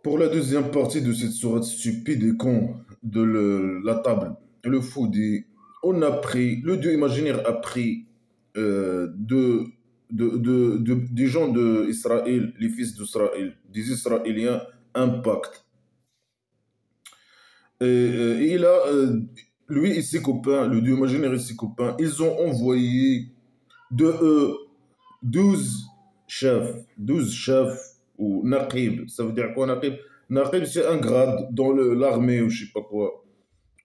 Pour la deuxième partie de cette sourate stupide et con de la table, le fou dit, on a pris, le Dieu imaginaire a pris des gens d'Israël, les fils d'Israël, des Israéliens, un pacte. Et lui et ses copains, le Dieu imaginaire et ses copains, ils ont envoyé de eux 12 chefs, 12 chefs ou naqib. Ça veut dire quoi naqib? Naqib, c'est un grade dans l'armée ou je sais pas quoi.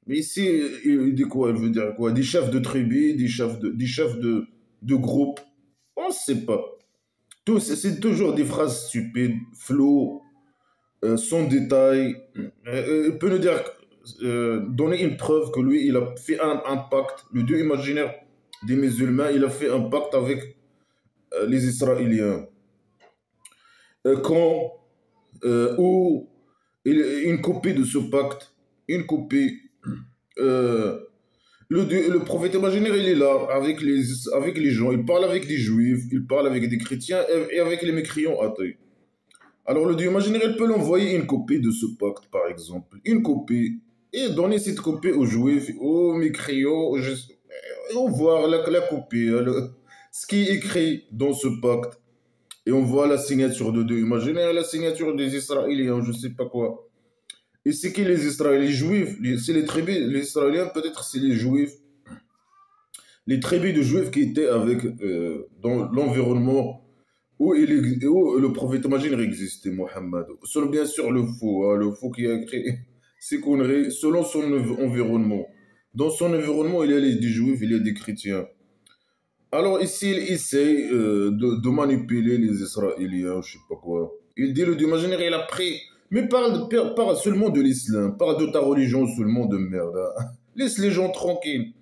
Mais ici, il dit quoi? Il veut dire quoi? Des chefs de tribu, des chefs de groupe. On ne sait pas. C'est toujours des phrases stupides, flots, sans détail. Il peut nous dire, donner une preuve que lui, il a fait un pacte. Le Dieu imaginaire des musulmans, il a fait un pacte avec les Israéliens. Quand ou une copie de ce pacte, une copie. euh, le prophète imaginaire, il est là avec les gens, il parle avec des juifs, il parle avec des chrétiens et avec les mécréants athées. Alors le Dieu imaginaire, il peut l'envoyer une copie de ce pacte, par exemple, une copie, et donner cette copie aux juifs, aux mécréants, et on voit la copie, hein, ce qui est écrit dans ce pacte. Et on voit la signature de Dieu imaginaire, la signature des Israéliens, je sais pas quoi. Et c'est qui les Israéliens? Les Juifs, c'est les tribus, les Israéliens, peut-être c'est les Juifs, les tribus de Juifs qui étaient dans l'environnement où le prophète imaginaire existait, Mohammed. Selon bien sûr le faux qui a écrit ces conneries, selon son environnement. Dans son environnement, il y a des Juifs, il y a des chrétiens. Alors ici, il essaye de manipuler les Israéliens, je sais pas quoi. Il dit le Dieu imaginaire, il a pris. Mais parle seulement de l'islam, parle de ta religion seulement de merde, hein. Laisse les gens tranquilles.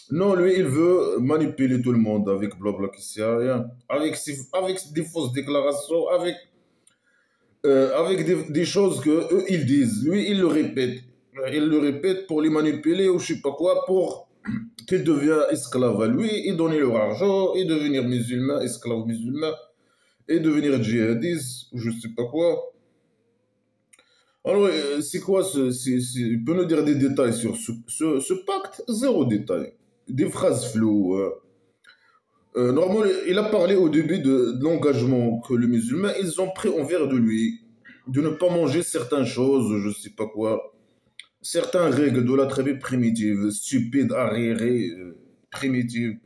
Non, lui, il veut manipuler tout le monde avec blabla qui sert à rien, avec des fausses déclarations, avec des choses que eux ils disent. Lui, il le répète. Il le répète pour les manipuler ou je sais pas quoi, pour qu'il devienne esclave à lui et donner leur argent et devenir musulman, esclave musulman et devenir djihadiste ou je sais pas quoi. Alors, c'est quoi il peut nous dire des détails sur ce pacte? Zéro détail. Des phrases floues. Normalement, il a parlé au début de l'engagement que les musulmans, ils ont pris envers de lui, de ne pas manger certaines choses, je sais pas quoi, certaines règles de la tribu primitive, stupides, arriérées, primitives.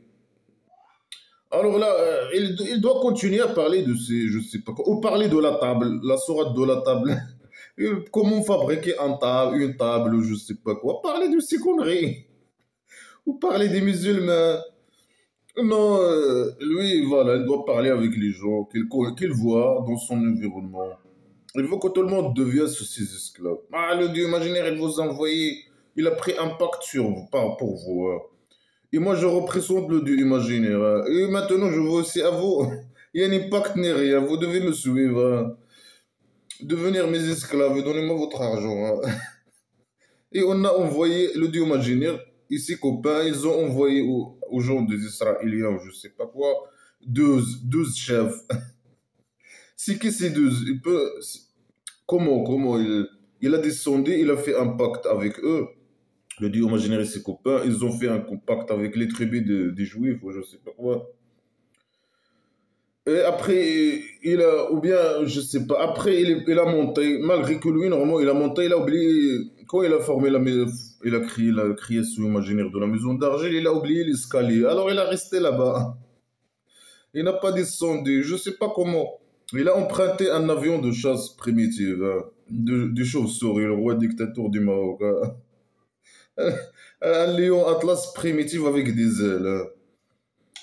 Alors là, il doit continuer à parler de ces, je sais pas quoi, ou parler de la table, la sourate de la table. Comment fabriquer une table, ou je sais pas quoi. Parler de ces conneries. Ou parler des musulmans. Non, lui, voilà, il doit parler avec les gens qu'il voit dans son environnement. Il veut que tout le monde devienne ses esclaves. Ah, le Dieu imaginaire, il vous a envoyé, il a pris un pacte sur vous, pas pour vous, hein. Et moi, je représente le Dieu imaginaire, hein. Et maintenant, je veux aussi à vous. Il y a ni pacte ni rien, vous devez me suivre, hein. Devenir mes esclaves, donnez-moi votre argent, hein. Et on a envoyé le Dieu imaginaire et ses copains, ils ont envoyé aux gens des Israéliens, ou je sais pas quoi, 12 chefs. C'est qui ces 12? Comment il a descendu, il a fait un pacte avec eux. Le Dieu imaginaire et ses copains, ils ont fait un pacte avec les tribus des Juifs, ou je sais pas quoi. Et après, ou bien, je sais pas, après, il a monté, malgré que lui, normalement, il a monté, il a oublié, quand il a formé la maison, il a crié sous imaginaire de la maison d'argile, il a oublié l'escalier. Alors, il a resté là-bas. Il n'a pas descendu, je sais pas comment. Il a emprunté un avion de chasse primitive, hein, de chauve-souris, le roi dictateur du Maroc, hein. Un lion atlas primitif avec des ailes, hein.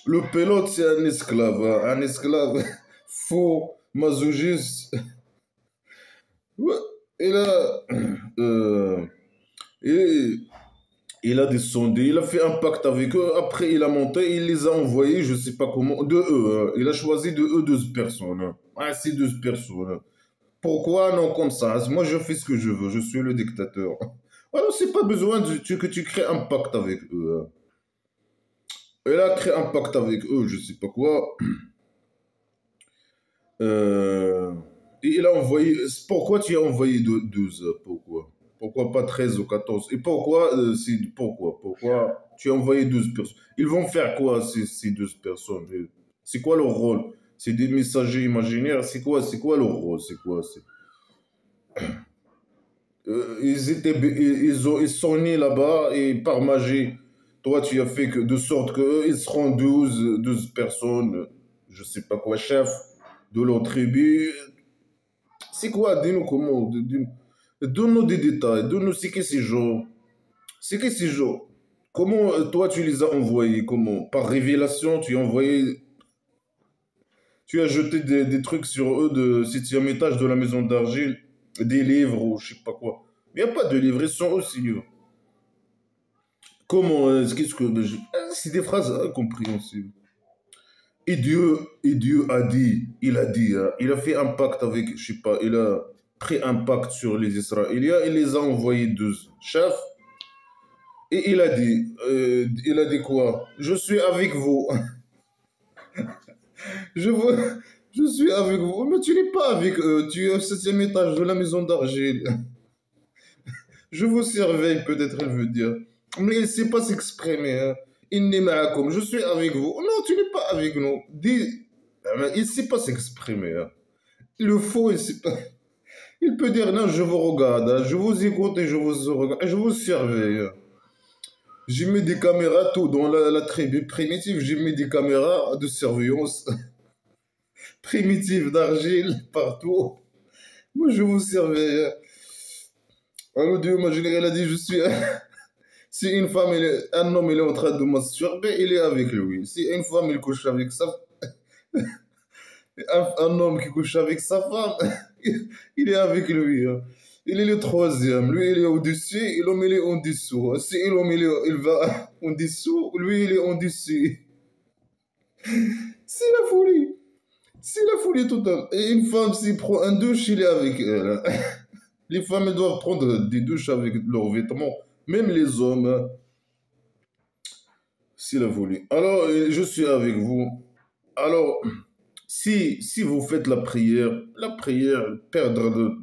Le pilote, c'est un esclave, hein, un esclave faux, masochiste. Ouais. Et là, euh, et, il a descendu, il a fait un pacte avec eux. Après, il a monté, il les a envoyés, je sais pas comment, de eux, hein. Il a choisi de eux 12 personnes, hein. Ah, c'est 12 personnes, hein. Pourquoi non comme ça? Moi, je fais ce que je veux, je suis le dictateur. Alors, c'est pas besoin que tu crées un pacte avec eux, hein. Il a créé un pacte avec eux, je sais pas quoi. Euh, Et il a envoyé. Pourquoi tu as envoyé 12? Pourquoi? Pourquoi pas 13 ou 14? Et pourquoi, pourquoi tu as envoyé 12 personnes? Ils vont faire quoi, ces 12 personnes? C'est quoi leur rôle? C'est des messagers imaginaires? C'est quoi leur rôle? C'est quoi? Ils sont nés là-bas et par magie, toi tu as fait que de sorte qu'ils seront 12 personnes, je sais pas quoi, chefs de leur tribu. C'est quoi? Dis-nous comment. Donne-nous des détails. Donne-nous c'est que ces gens. C'est que ces gens. Comment toi tu les as envoyés? Comment? Par révélation, tu as envoyé. Tu as jeté des trucs sur eux de septième étage de la maison d'argile, des livres ou je sais pas quoi. Il n'y a pas de livres, ils sont aussi livres. Comment? Qu'est-ce que. C'est des phrases incompréhensibles. Et Dieu a dit, il a dit, hein, il a fait un pacte avec, je sais pas, il a pris un pacte sur les Israéliens, il les a envoyés 12 chefs, et il a dit quoi? Je suis avec vous, je, veux, je suis avec vous, mais tu n'es pas avec eux, tu es au septième étage de la maison d'argile. Je vous surveille, peut-être elle veut dire, mais il ne sait pas s'exprimer, hein. Inni ma'akum, je suis avec vous. Non, tu n'es pas avec nous. Dis, il ne sait pas s'exprimer, hein. Le faux, il sait pas. Il peut dire non, je vous regarde, hein, je vous écoute et je vous regarde, et je vous surveille, hein. J'ai mis des caméras tout dans la tribu primitive, j'ai mis des caméras de surveillance primitive d'argile partout. Moi, je vous surveille, hein. Alors Dieu imaginaire, elle a dit, je suis. Si une femme, un homme, il est en train de masturber, il est avec lui. Si une femme, il couche avec un homme qui couche avec sa femme, il est avec lui, hein. Il est le troisième. Lui, il est au-dessus, et l'homme, il est en dessous. Si l'homme, il va en dessous, lui, il est en dessus. C'est la folie. C'est la folie totale. Et une femme, s'il prend un douche, il est avec elle, hein. Les femmes, elles doivent prendre des douches avec leurs vêtements. Même les hommes, hein. C'est la folie. Alors, je suis avec vous. Alors, si vous faites la prière, perdre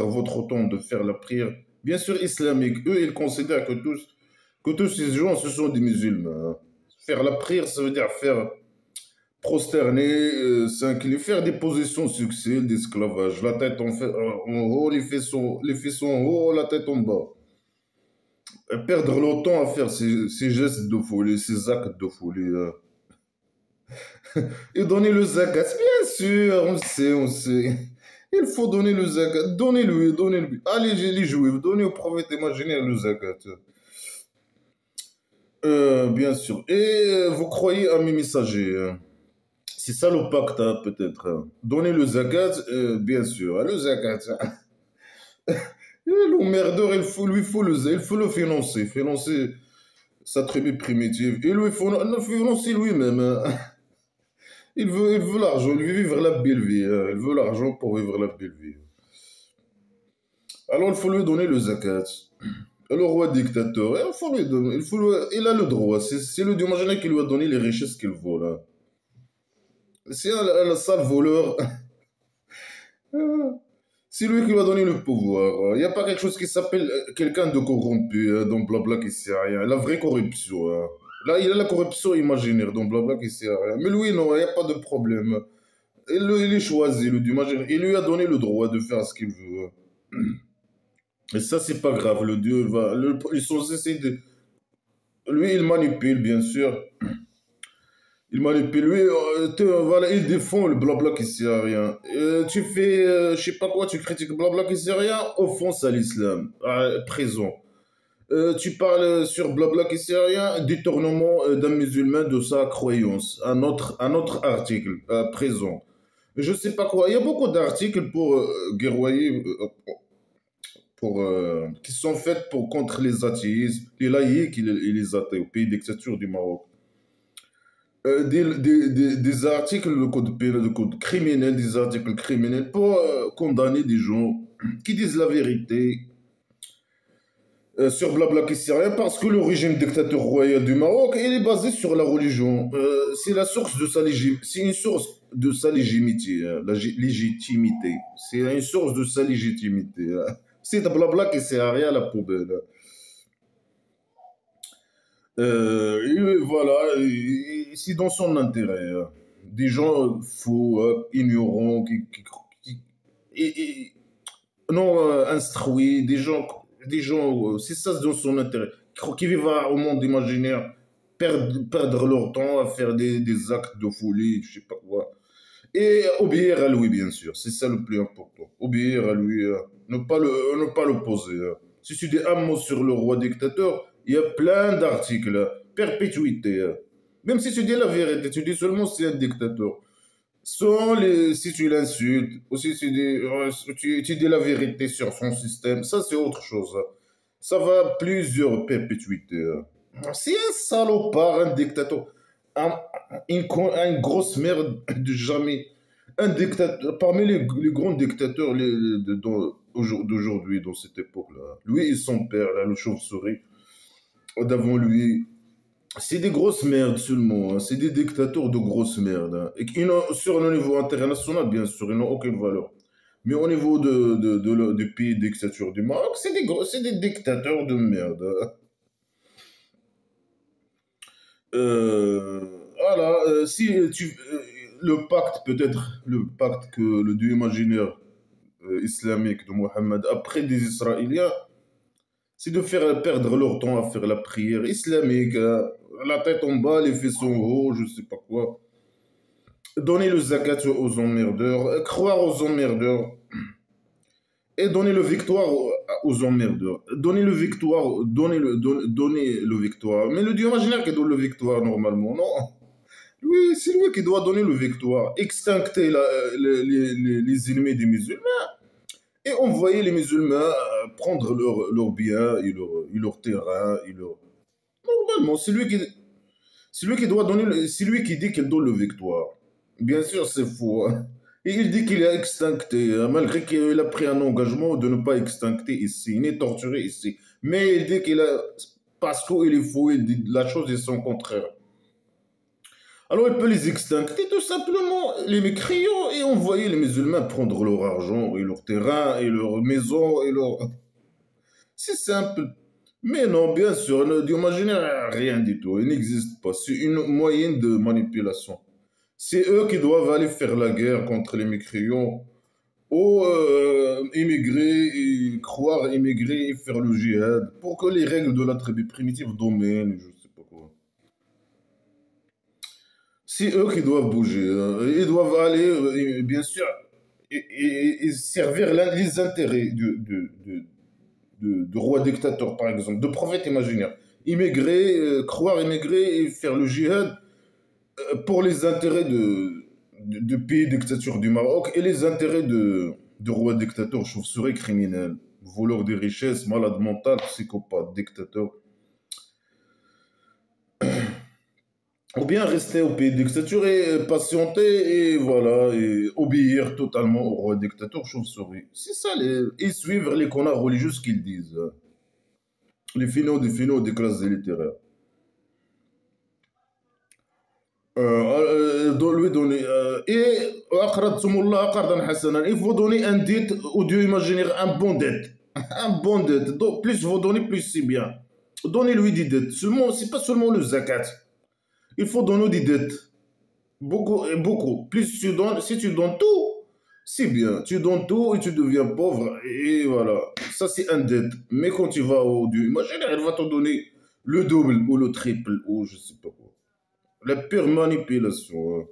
votre temps de faire la prière, bien sûr islamique, eux, ils considèrent que tous ces gens, ce sont des musulmans, hein. Faire la prière, ça veut dire faire prosterner, s'incliner, faire des positions sexuelles d'esclavage, la tête en haut, les fessons en haut, la tête en bas. Perdre le temps à faire ces gestes de folie, ces actes de folie, hein. Et donner le zakat, bien sûr, on le sait, on le sait. Il faut donner le zakat. Donnez-lui, donnez-lui. Allez, les juifs, donnez au prophète imaginaire le zakat. Bien sûr. Et vous croyez à mes messagers, hein. C'est ça le pacte, hein, peut-être, hein. Donner le zakat, bien sûr, hein, le zakat, hein. Et l'emmerdeur, il faut le financer sa tribu primitive. Il lui faut le financer lui-même, hein. Il veut l'argent, il veut vivre la belle vie, hein. Il veut l'argent pour vivre la belle vie. Alors il faut lui donner le zakat. Le roi dictateur, il faut lui donner, il a le droit. C'est le Dieu imaginaire qui lui a donné les richesses qu'il vole, hein. C'est un sale voleur. C'est lui qui lui a donné le pouvoir. Il n'y a pas quelque chose qui s'appelle quelqu'un de corrompu, hein, dans Blabla qui sait rien. La vraie corruption, hein. Là, il y a la corruption imaginaire dans Blabla qui sert à rien. Mais lui, non, il n'y a pas de problème. Il est choisi, le Dieu imaginaire. Il lui a donné le droit de faire ce qu'il veut. Et ça, c'est pas grave. Le Dieu ils sont censés de. Lui, il manipule, bien sûr. Il manipule. Lui, voilà, il défend le blabla qui sert à rien. Tu fais, je sais pas quoi, tu critiques blabla qui sert à rien, offense à l'islam, à prison. Tu parles sur blabla qui sert à rien, détournement d'un musulman de sa croyance. Un autre article, prison. Je sais pas quoi. Il y a beaucoup d'articles pour guerroyer, qui sont faits contre les athéistes, les laïcs et les athées au pays dictature du Maroc. Des articles de code pénal, de code criminel, des articles criminels pour condamner des gens qui disent la vérité. sur Blabla qui rien parce que le régime dictateur royal du Maroc, il est basé sur la religion. C'est la source de sa c'est une source de sa légitimité, légitimité. C'est une source de sa légitimité. C'est Blabla qui sert à rien à la poubelle. Et voilà, c'est dans son intérêt. Des gens faux, ignorants, et- non instruits, des gens, c'est ça dans son intérêt, qui vivent au monde imaginaire, perdre leur temps à faire des actes de folie, je sais pas quoi. Et obéir à lui, bien sûr, c'est ça le plus important. Obéir à lui, ne pas le poser. Si tu dis un mot sur le roi dictateur, il y a plein d'articles, perpétuité. Même si tu dis la vérité, tu dis seulement c'est un dictateur. Si tu l'insultes, ou si tu dis la vérité sur son système, ça c'est autre chose. Ça va plusieurs perpétuités. C'est un salopard, un dictateur, un, une grosse merde de jamais. Un dictateur, parmi les grands dictateurs d'aujourd'hui, dans cette époque-là. Lui et son père, là, le chauve-souris, d'avant lui, c'est des grosses merdes seulement, hein. C'est des dictateurs de grosses merdes, hein. Et sur le niveau international, bien sûr, ils n'ont aucune valeur. Mais au niveau du pays dictature du Maroc, c'est des dictateurs de merde, hein. Voilà, si le pacte, peut-être, le pacte que le dieu imaginaire islamique de Mohammed après des Israéliens, c'est de faire perdre leur temps à faire la prière islamique, la tête en bas, les fessons hauts, je sais pas quoi. Donner le zakat aux emmerdeurs, croire aux emmerdeurs et donner le victoire aux emmerdeurs. Donner le victoire. Mais le dieu imaginaire qui donne le victoire normalement, non. Lui, c'est lui qui doit donner le victoire, extincter les ennemis des musulmans et envoyer les musulmans prendre leurs biens et leur terrain. Normalement, c'est lui qui doit donner, c'est lui qui dit qu'il donne le victoire. Bien sûr, c'est faux, hein. Et il dit qu'il a extincté, hein, malgré qu'il a pris un engagement de ne pas extincter ici, ni torturer ici. Mais il dit qu'il a, parce qu'il est faux, il dit la chose est son contraire. Alors il peut les extincter tout simplement, les mécréants, et envoyer les musulmans prendre leur argent, et leur terrain, et leur maison, et leur... C'est simple. Mais non, bien sûr, d'imaginer rien du tout. Il n'existe pas. C'est une moyenne de manipulation. C'est eux qui doivent aller faire la guerre contre les mécréants ou émigrer et croire émigrer et faire le djihad pour que les règles de la tribu primitive dominent, je sais pas quoi. C'est eux qui doivent bouger, hein. Ils doivent aller, bien sûr, et servir les intérêts de roi dictateur, par exemple, de prophète imaginaire. Immigrer, croire immigrer et faire le djihad pour les intérêts de pays dictature du Maroc et les intérêts de roi dictateur, chauve-souris criminel, voleur des richesses, malade mental, psychopathe, dictateur. Ou bien rester au pays dictature et patienter et voilà, et obéir totalement au roi dictateur chauve-souris. C'est ça, et suivre les connards religieux qu'ils disent, hein. Les finaux des classes littéraires. Lui donner. Et أقرضتم قرضا حسنا. Il faut donner un dette au Dieu imaginaire, un bon dette. Un bon dette. Donc, plus vous donnez, plus c'est bien. Donnez-lui des dettes. Seulement, c'est pas seulement le zakat. Il faut donner des dettes. Beaucoup et beaucoup. Plus tu donnes, si tu donnes tout, c'est bien. Tu donnes tout et tu deviens pauvre. Et voilà. Ça, c'est un dette. Mais quand tu vas au Dieu imaginaire, il va te donner le double ou le triple ou je sais pas quoi. La pure manipulation, hein.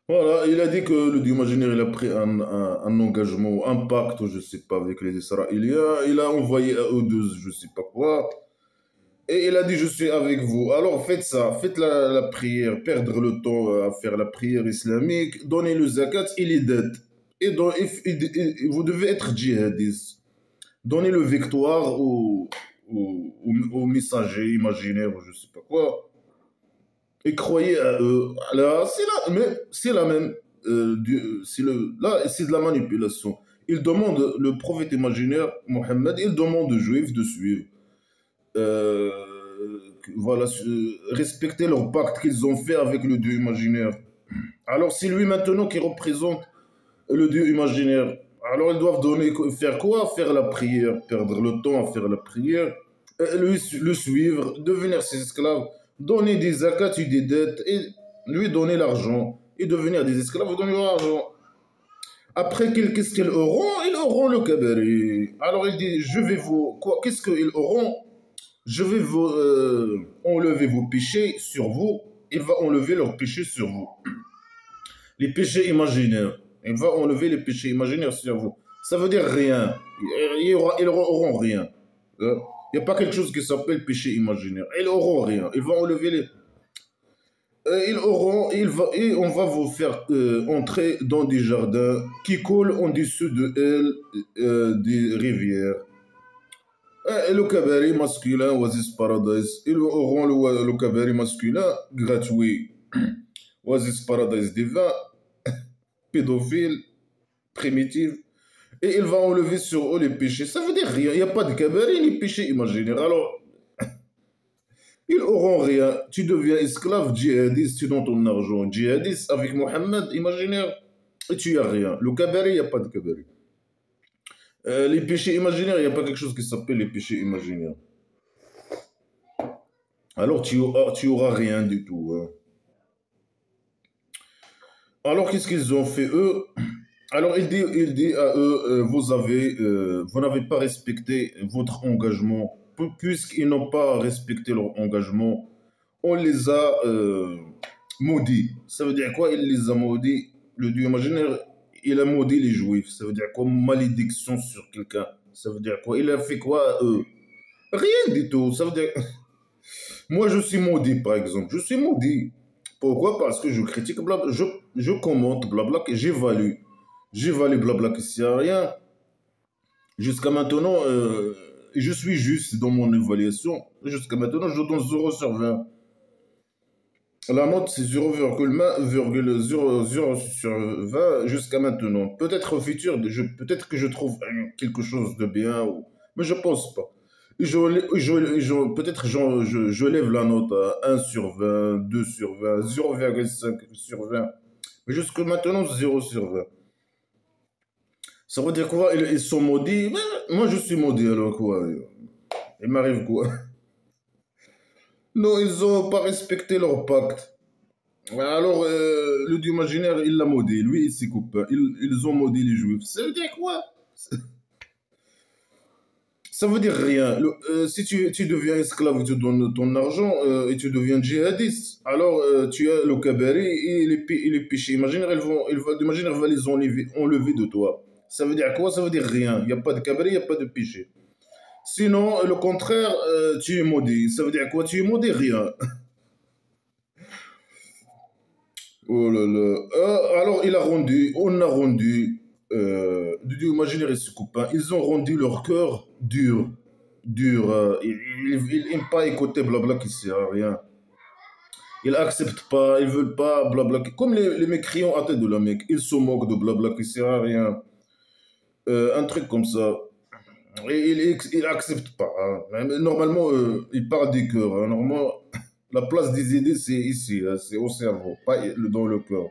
Voilà, il a dit que le Dieu imaginaire, il a pris un engagement, un pacte, je sais pas, avec les Israéliens. Il a envoyé à eux deux, je sais pas quoi. Et il a dit, je suis avec vous. Alors faites ça, faites la prière, perdre le temps à faire la prière islamique, donnez le zakat, il est dead. Vous devez être djihadiste. Donnez le victoire aux messagers imaginaires, je sais pas quoi. Et croyez à eux. Là, c'est la même. Là, c'est de la manipulation. il demande, le prophète imaginaire, Mohammed, il demande aux juifs de suivre. euh, voilà, respecter leur pacte qu'ils ont fait avec le Dieu imaginaire. Alors, c'est lui maintenant qui représente le Dieu imaginaire. Alors, ils doivent faire quoi? Faire la prière, perdre le temps à faire la prière, le suivre, devenir ses esclaves, donner des zakats et des dettes, et lui donner l'argent, et devenir des esclaves, donner l'argent. Après, qu'est-ce qu'ils auront? Ils auront le kabari. Alors, il dit, je vais vous... Quoi? Qu'est-ce qu'ils auront? Je vais vous, enlever vos péchés sur vous. Il va enlever leurs péchés sur vous. Les péchés imaginaires. Il va enlever les péchés imaginaires sur vous. Ça veut dire rien. Ils n'auront rien. Il n'y a pas quelque chose qui s'appelle péché imaginaire. Ils n'auront rien. Il va enlever les... et on va vous faire entrer dans des jardins qui coulent en dessous de elles des rivières. Et le cabaret masculin Oasis Paradise. Ils auront le cabaret masculin gratuit. Oasis Paradise divin, pédophile, primitif. Et il va enlever sur eux les péchés. Ça veut dire rien. Il n'y a pas de cabaret ni péché imaginaire. Alors, ils auront rien. Tu deviens esclave djihadiste, tu donnes ton argent. Djihadiste avec Mohammed, imaginaire, et tu n'as rien. Le cabaret, il n'y a pas de cabaret. Les péchés imaginaires, il n'y a pas quelque chose qui s'appelle les péchés imaginaires. Alors, tu auras rien du tout. Hein. Alors, qu'est-ce qu'ils ont fait, eux? Alors, il dit à eux, vous n'avez pas respecté votre engagement. Puisqu'ils n'ont pas respecté leur engagement, on les a maudits. Ça veut dire quoi? Il les a maudits. Le Dieu imaginaire, il a maudit les Juifs. Ça veut dire quoi? Malédiction sur quelqu'un. Ça veut dire quoi? Il a fait quoi à eux? Rien du tout. Ça veut dire... Moi, je suis maudit, par exemple. Je suis maudit. Pourquoi? Parce que je critique, blabla, je commente, blabla, j'évalue. J'évalue, blabla, qu'il n'y a rien. Jusqu'à maintenant, je suis juste dans mon évaluation. Jusqu'à maintenant, je donne 0 sur 20. La note, c'est 0,0 sur 20 jusqu'à maintenant. Peut-être au futur, peut-être que je trouve quelque chose de bien, mais je pense pas. Peut-être je lève la note à 1 sur 20, 2 sur 20, 0,5 sur 20. Mais jusqu'à maintenant, 0 sur 20. Ça veut dire quoi? Ils sont maudits? Mais moi, je suis maudit, alors quoi? Il m'arrive quoi? Non, ils n'ont pas respecté leur pacte. Alors, le Dieu imaginaire, il l'a maudit. Lui, il s'y coupe. Ils ont maudit les Juifs. Ça veut dire quoi? Ça veut dire rien. Si tu deviens esclave, tu donnes ton argent et tu deviens djihadiste, alors tu as le cabaret et les péchés imaginaires, l'imaginaire va les enlever de toi. Ça veut dire quoi? Ça veut dire rien. Il n'y a pas de cabaret, il n'y a pas de péché. Sinon, le contraire, tu es maudit. Ça veut dire quoi? Tu es maudit, rien. Oh là là. Alors, on a rendu, du Dieu imaginaire et ses copains, ils ont rendu leur cœur dur. Dur. Ils n'aiment pas écouter blabla qui sert à rien. Ils acceptent pas, ils veulent pas blabla. Comme les mécréants à tête de la Mecque, ils se moquent de blabla qui sert à rien. Un truc comme ça. Et ils acceptent pas. Hein. Normalement, ils parlent du cœur. Hein. Normalement, la place des idées, c'est ici, hein, c'est au cerveau, pas dans le cœur.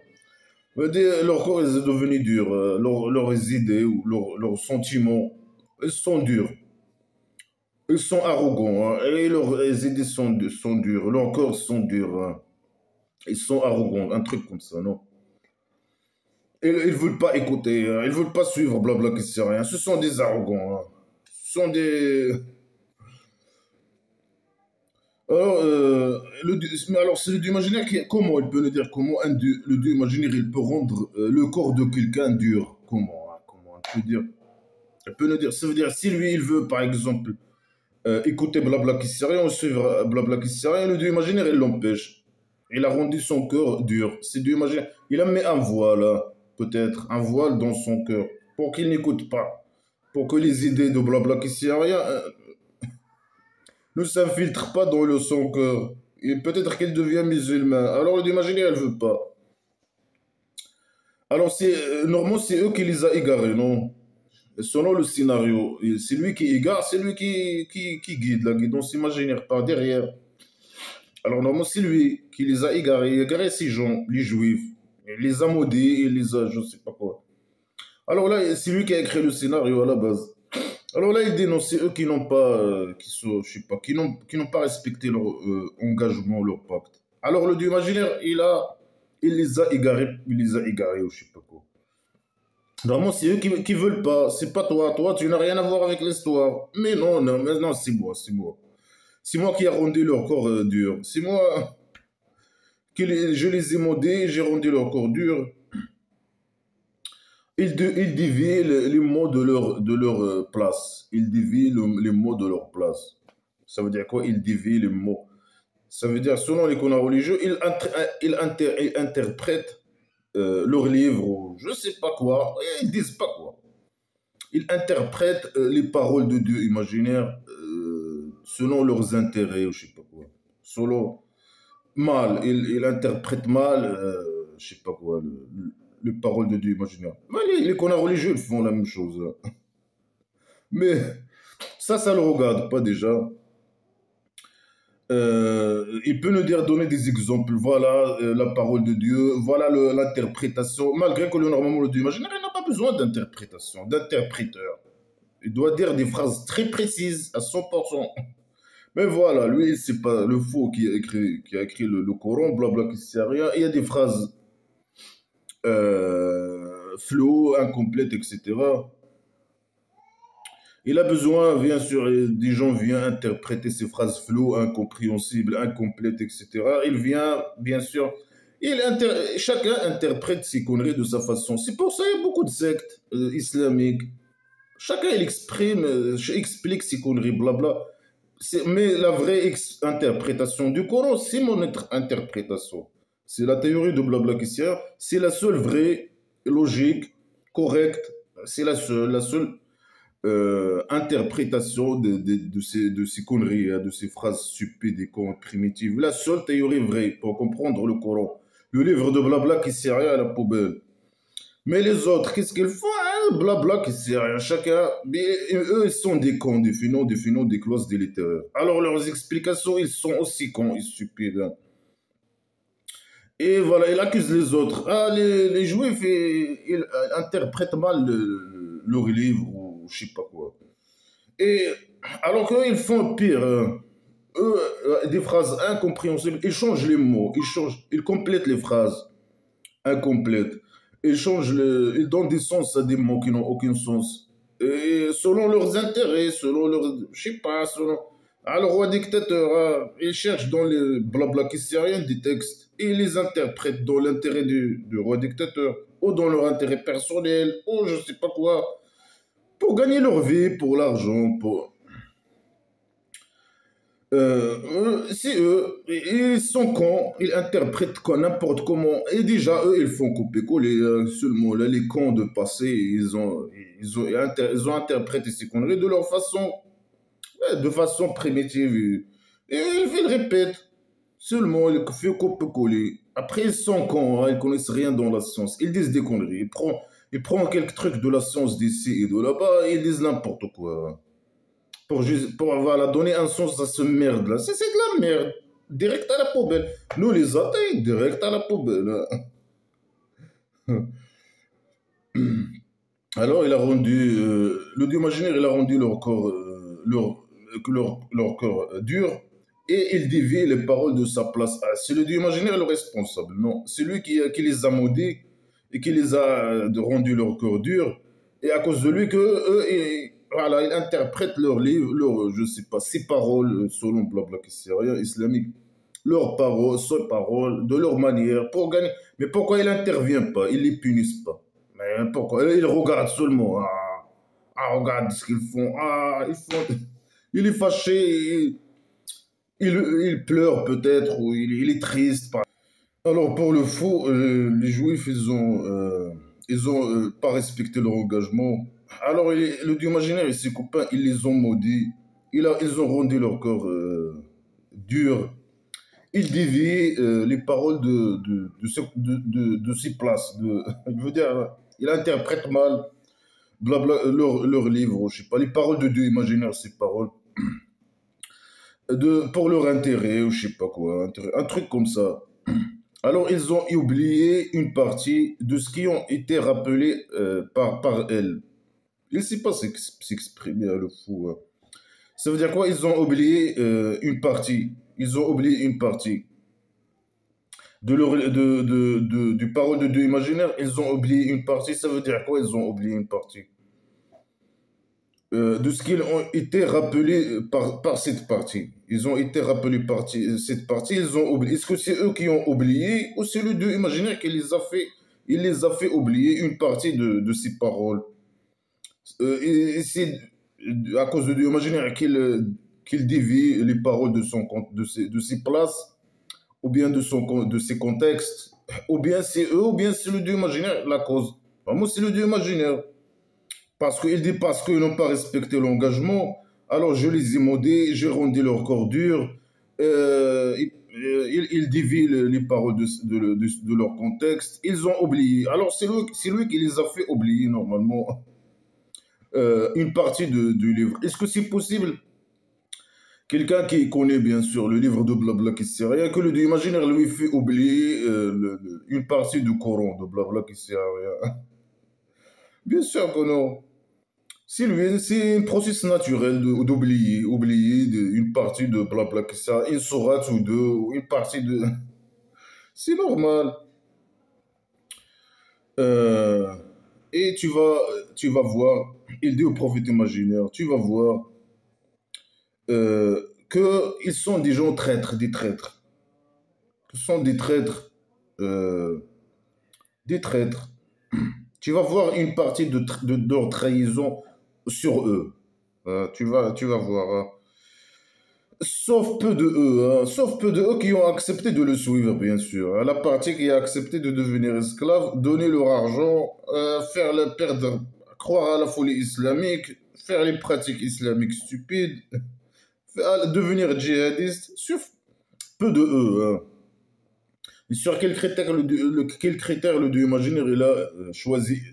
Leur corps est devenu dur, leurs idées ou leurs sentiments, ils sont durs. Ils sont arrogants, hein, et leurs idées sont dures, leurs corps sont durs. Hein. Ils sont arrogants, un truc comme ça, non? Ils ne veulent pas écouter, hein, ils ne veulent pas suivre, blabla, qui sait rien. Ce sont des arrogants. Hein. Ce sont des... Alors, mais alors c'est le dieu imaginaire comment il peut nous dire comment le dieu imaginaire il peut rendre le corps de quelqu'un dur? Comment, hein, comment il peut dire? Il peut nous dire, ça veut dire si lui il veut par exemple écouter blabla qui sait rien ou suivre blabla qui sait rien, le dieu imaginaire il l'empêche. Il a rendu son cœur dur. C'est Dieu imaginaire. Il a mis un voile, hein, peut-être, un voile dans son cœur pour qu'il n'écoute pas, pour que les idées de blabla qui sait rien ne s'infiltre pas dans son cœur. Et peut-être qu'elle devient musulmane. Alors l'imaginaire, elle veut pas. Alors normalement, c'est eux qui les a égarés, non? Selon le scénario, c'est lui qui égare, c'est lui qui guide la guidance imaginaire par derrière. Alors normalement, c'est lui qui les a égarés ces gens, les juifs. Il les a maudits, il les a, je sais pas quoi. Alors là, c'est lui qui a écrit le scénario à la base. Alors là, il dénonce c'est eux qui n'ont pas, qui sont, je sais pas, qui n'ont pas respecté leur engagement, leur pacte. Alors le dieu imaginaire, il les a égarés, il les a égarés ou je sais pas quoi. Vraiment, c'est eux qui veulent pas. C'est pas toi. Toi, tu n'as rien à voir avec l'histoire. Mais non, c'est moi, c'est moi. C'est moi qui ai rendu leur corps dur. C'est moi je les ai modés, j'ai rendu leur corps dur. Ils dévient les mots de leur place. Ils dévient les mots de leur place. Ça veut dire quoi? Ils dévient les mots. Ça veut dire, selon les canons religieux, ils interprètent leurs livres ou je sais pas quoi. Et ils disent pas quoi. Ils interprètent les paroles de Dieu imaginaires selon leurs intérêts ou je sais pas quoi. Selon mal, ils interprètent mal, je sais pas quoi, les paroles de Dieu imaginaire. Mais les connards religieux ils font la même chose, hein. Mais ça le regarde pas déjà. Il peut nous dire, donner des exemples. Voilà la parole de Dieu, voilà l'interprétation. Malgré que normalement le Dieu imaginaire, il n'a pas besoin d'interprétation, d'interpréteur. Il doit dire des phrases très précises à 100%. Mais voilà, lui, c'est pas le faux qui a écrit le Coran, blabla, qui sert à rien. Il y a des phrases floues, incomplètes, etc. Il a besoin, bien sûr, des gens viennent interpréter ces phrases floues, incompréhensibles, incomplètes, etc. Il vient, bien sûr, chacun interprète ses conneries de sa façon. C'est pour ça qu'il y a beaucoup de sectes islamiques. Chacun, il explique ses conneries, blabla. Mais la vraie interprétation du Coran, c'est mon interprétation. C'est la théorie de blabla qui sert. C'est la seule vraie, logique, correcte. C'est la seule interprétation de ces conneries, hein, de ces phrases stupides et primitives. La seule théorie vraie pour comprendre le Coran. Le livre de blabla qui sert à rien à la poubelle. Mais les autres, qu'est-ce qu'ils font, hein? Blabla qui sert à rien. Chacun, mais eux, ils sont des cons, des finaux, des closes délétères. Alors leurs explications, ils sont aussi cons et stupides, hein. Et voilà, il accuse les autres. Ah, les juifs, ils interprètent mal leur livre ou je sais pas quoi. Et alors qu'eux, ils font pire, hein. Eux, des phrases incompréhensibles, ils changent les mots, ils complètent les phrases incomplètes. Ils donnent des sens à des mots qui n'ont aucun sens. Et selon leurs intérêts, selon leurs, je sais pas, selon. Alors, le roi dictateur, hein, il cherche dans les blabla qui sert à rien des textes et il les interprète dans l'intérêt du roi dictateur ou dans leur intérêt personnel ou je sais pas quoi pour gagner leur vie, pour l'argent, pour. Si eux, ils sont cons, ils interprètent quoi, n'importe comment. Et déjà, eux, ils font couper-coller seulement. Là, les cons de passé, ils ont interprété ces conneries de leur façon, ouais, de façon primitive. Et ils le répètent. Seulement, ils font couper-coller. Après, ils sont cons, hein, ils connaissent rien dans la science. Ils disent des conneries. Ils prennent quelques trucs de la science d'ici et de là-bas, et ils disent n'importe quoi pour voilà, donner un sens à ce merde-là. C'est de la merde. Direct à la poubelle. Nous, les athées, direct à la poubelle, hein. Alors, il a rendu, le dieu imaginaire, il a rendu leur corps, leur corps dur et il dévie les paroles de sa place. Ah, c'est le dieu imaginaire le responsable. Non, c'est lui qui les a maudits et qui les a rendu leur corps dur. Et à cause de lui, que eux, voilà, ils interprètent leurs livres, je sais pas, ses paroles, selon blabla, qui c'est rien, islamique, leurs paroles, ses paroles, de leur manière, pour gagner. Mais pourquoi il n'intervient pas? Il les punissent pas. Mais pourquoi? Il regarde seulement. Regarde ce qu'ils font. Il est fâché, il pleure peut-être, ou il est triste. Alors pour le faux, les Juifs, ils ont pas respecté leur engagement. Alors le Dieu imaginaire et ses copains, ils les ont maudits. Ils ont rendu leur corps dur. Ils dévient les paroles de ses places. Je veux dire, il interprète mal. blabla, leur livre, je sais pas, les paroles de Dieu imaginaires, ces paroles, pour leur intérêt, ou je sais pas quoi, un truc comme ça. Alors, ils ont oublié une partie de ce qui ont été rappelés par elle. Il ne sait pas s'exprimer, le fou, hein. Ça veut dire quoi? Ils ont oublié une partie. Ils ont oublié une partie du parole de Dieu imaginaire. Ils ont oublié une partie. Ça veut dire quoi? Ils ont oublié une partie de ce qu'ils ont été rappelés par cette partie. Ils ont été rappelés par cette partie. Ils ont oublié. Est-ce que c'est eux qui ont oublié ou c'est le Dieu imaginaire qui les a fait? Il les a fait oublier une partie de ces paroles. Et c'est à cause de Dieu imaginaire qu'il dévie les paroles de de ses places, ou bien de ses contextes, ou bien c'est eux, ou bien c'est le Dieu imaginaire la cause. Enfin, moi, c'est le Dieu imaginaire. Parce qu'il dit parce qu'ils n'ont pas respecté l'engagement, alors je les ai maudits, j'ai rendu leur corps dur, ils dévient les paroles de leur contexte, ils ont oublié. Alors c'est lui qui les a fait oublier normalement une partie du livre. Est-ce que c'est possible? Quelqu'un qui connaît bien sûr le livre de Blabla qui sert à rien, que le Dieu imaginaire lui fait oublier une partie du Coran de Blabla qui sert à rien. Bien sûr que non. C'est un processus naturel oublier une partie de Blabla qui sert à rien, une sourate ou deux, ou une partie de... C'est normal. Euh, et tu vas voir, il dit au prophète imaginaire, tu vas voir qu'ils sont des gens traîtres, des traîtres. Ce sont des traîtres, euh, des traîtres. Tu vas voir une partie de leur trahison sur eux. Tu vas voir, hein. Sauf peu de eux, hein. Sauf peu de eux qui ont accepté de le suivre, bien sûr, hein. La partie qui a accepté de devenir esclave, donner leur argent, faire la perdre, croire à la folie islamique, faire les pratiques islamiques stupides, devenir djihadiste, sur peu de eux, hein. Et sur quel critère le Dieu imaginaire il a choisi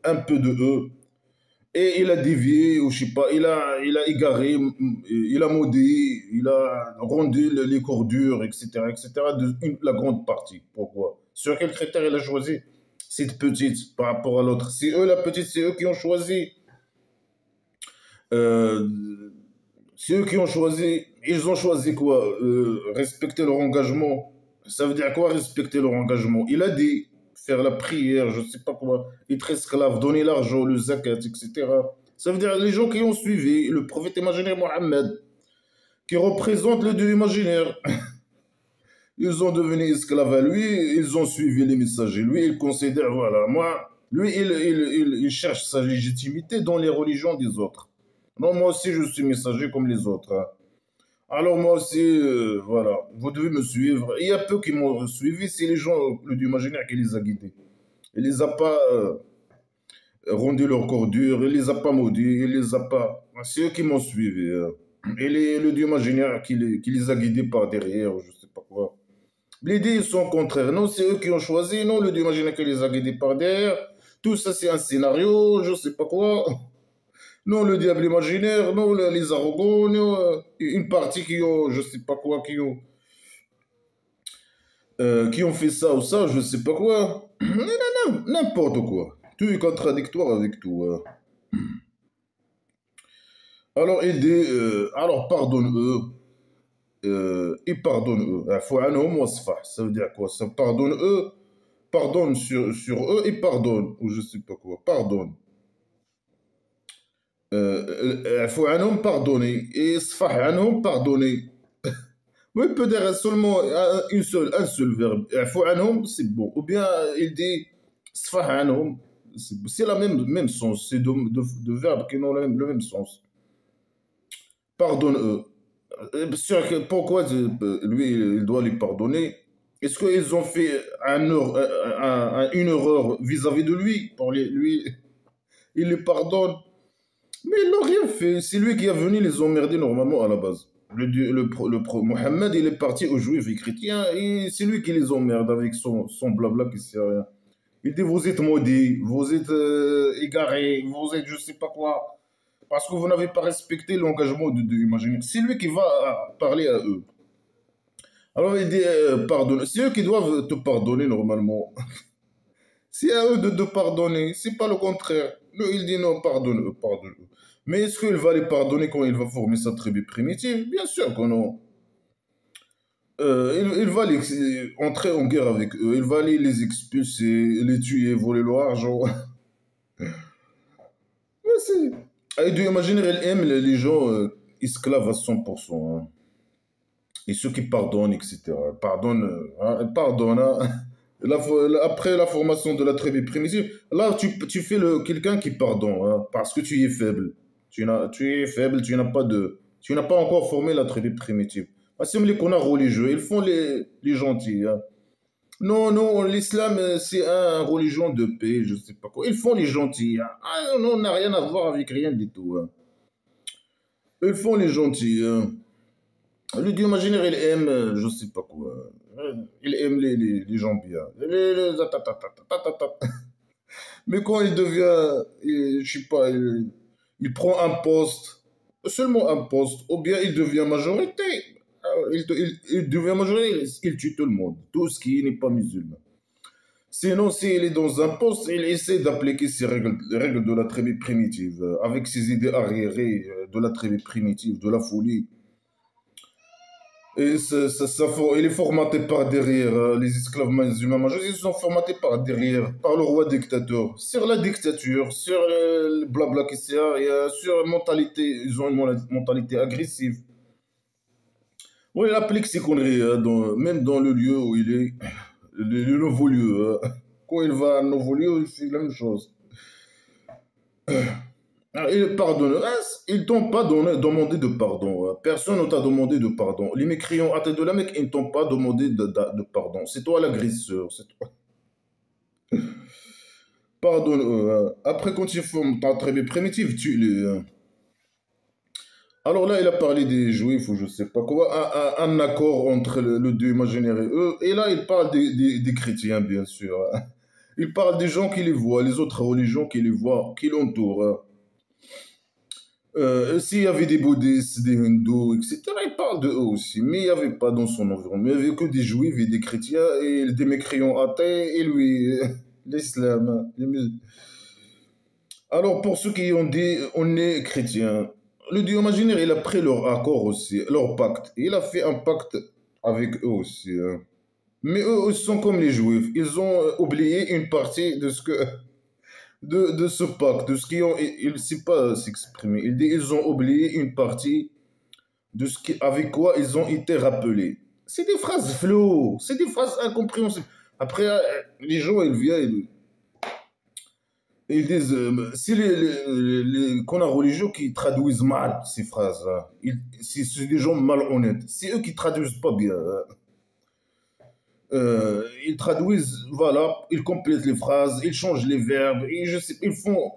un peu de eux et il a dévié, ou je sais pas, il a égaré, il a maudit, il a rendu les corps durs, etc., la grande partie. Pourquoi? Sur quel critère il a choisi cette petite par rapport à l'autre? C'est eux, la petite, c'est eux qui ont choisi. Euh, c'est eux qui ont choisi. Ils ont choisi quoi? Respecter leur engagement. Ça veut dire quoi respecter leur engagement? Il a dit faire la prière, je ne sais pas quoi, être esclave, donner l'argent, le zakat, etc. Ça veut dire les gens qui ont suivi le prophète imaginaire Mohammed, qui représente le Dieu imaginaire. Ils ont devenu esclaves à lui, ils ont suivi les messagers. Lui, il considère, voilà, moi, lui, il cherche sa légitimité dans les religions des autres. Non, moi aussi, je suis messager comme les autres, hein. Alors moi aussi, voilà, vous devez me suivre. Il y a peu qui m'ont suivi, c'est les gens, le Dieu imaginaire qui les a guidés. Il les a pas rendu leur corps dur, il les a pas maudits, il les a pas... C'est eux qui m'ont suivi. Et le Dieu imaginaire qui les a guidés par derrière, ou je sais pas quoi. Les deux ils sont contraires. Non, c'est eux qui ont choisi. Non, le Dieu imaginaire qui les a guidés par derrière. Tout ça, c'est un scénario, je sais pas quoi. Non, le diable imaginaire, non, les arrogants, non, une partie qui ont, je sais pas quoi, qui ont fait ça ou ça, je sais pas quoi. N'importe quoi. Tout est contradictoire avec tout, hein. Alors, alors pardonne-eux, et pardonne-eux. Afu anhum wasfah. Ça veut dire quoi? Ça pardonne-eux, pardonne sur eux et pardonne, ou je sais pas quoi, pardonne. Afu anhum, pardonner, et sfah anhum, pardonner. Oui, peut-être seulement un seul verbe. Afu anhum, c'est bon. Ou bien il dit sfah anhum, c'est la même sens. C'est de verbes qui ont le même sens. Pardonne-eux. Pourquoi lui, il doit lui pardonner? Est-ce qu'ils ont fait une erreur vis-à-vis de lui? Lui, il les pardonne. Mais ils n'ont rien fait. C'est lui qui a venu les emmerder normalement à la base. Mohammed, il est parti aux juifs et chrétiens et c'est lui qui les emmerde avec son blabla qui sert à rien. Il dit, vous êtes maudits, vous êtes égarés, vous êtes je sais pas quoi. Parce que vous n'avez pas respecté l'engagement de Dieu. Imaginez. C'est lui qui va parler à eux. Alors il dit, pardonne. C'est eux qui doivent te pardonner normalement. C'est à eux de pardonner. C'est pas le contraire. Non, il dit non, pardonne-eux, pardonne-eux. Mais est-ce qu'il va les pardonner quand il va former sa tribu primitive? Bien sûr que non. Il va entrer en guerre avec eux. Il va les expulser, les tuer, voler leur argent. Ouais, c'est... Et Dieu, imaginez, elle aime les gens esclaves à 100%. Hein. Et ceux qui pardonnent, etc. Pardonne, pardonne. Hein. Après la formation de la tribu primitive, là, tu fais quelqu'un qui pardonne, hein, parce que tu es faible. Tu es faible, tu n'as pas encore formé la tribu primitive. Ah, c'est les connards religieux, ils font les gentils. Hein. Non, non, l'islam, c'est un religion de paix, je sais pas quoi. Ils font les gentils. Hein. Ah, non, on n'a rien à voir avec rien du tout. Hein. Ils font les gentils. Hein. Le dieu imaginaire, il aime, je sais pas quoi. Il aime les gens bien. Mais quand il devient, je sais pas, il prend un poste, seulement un poste, ou bien il devient majorité. Il devient majorité, il tue tout le monde, tout ce qui n'est pas musulman. Sinon, s'il est dans un poste, il essaie d'appliquer ces règles, les règles de la tribu primitive, avec ses idées arriérées de la tribu primitive, de la folie. Et il est formaté par derrière, les esclaves musulmans majoritaires, ils sont formatés par derrière, par le roi dictateur, sur la dictature, sur le blabla qui sert, et, sur la mentalité, ils ont une mentalité agressive. Oui, il applique ces conneries, même dans le lieu où il est, le nouveau lieu. Quand il va à un nouveau lieu, il fait la même chose. Ah, il pardonne. Ils t'ont pas demandé de pardon. Personne ne t'a demandé de pardon. Les mécréants à tête de la Mecque, ils ne t'ont pas demandé de pardon. C'est toi l'agresseur. C'est toi. Pardonne. Après, quand ils font ta tribu primitive, tu les. Alors là, il a parlé des juifs ou je sais pas quoi. Un accord entre le Dieu imaginaire et eux. Et là, il parle des chrétiens, bien sûr. Il parle des gens qui les voient, les autres religions qui les voient, qui l'entourent. S'il y avait des bouddhistes, des hindous, etc., il parle de eux aussi. Mais il n'y avait pas dans son environnement. Il n'y avait que des juifs et des chrétiens et des mécréants athées et lui, l'islam. Alors, pour ceux qui ont dit on est chrétien, le Dieu imaginaire, il a pris leur accord aussi, leur pacte. Il a fait un pacte avec eux aussi. Hein. Mais eux, ils sont comme les juifs. Ils ont oublié une partie de ce que de ce pacte, de ce qu'ils ont, il ne sait pas s'exprimer. Il dit ils ont oublié une partie de ce qui, avec quoi ils ont été rappelés. C'est des phrases floues, c'est des phrases incompréhensibles. Après, les gens, ils viennent, ils disent, c'est les connards religieux qui traduisent mal ces phrases-là. C'est des gens malhonnêtes. C'est eux qui traduisent pas bien. Hein. Ils traduisent, voilà, ils complètent les phrases, ils changent les verbes, et je sais, ils font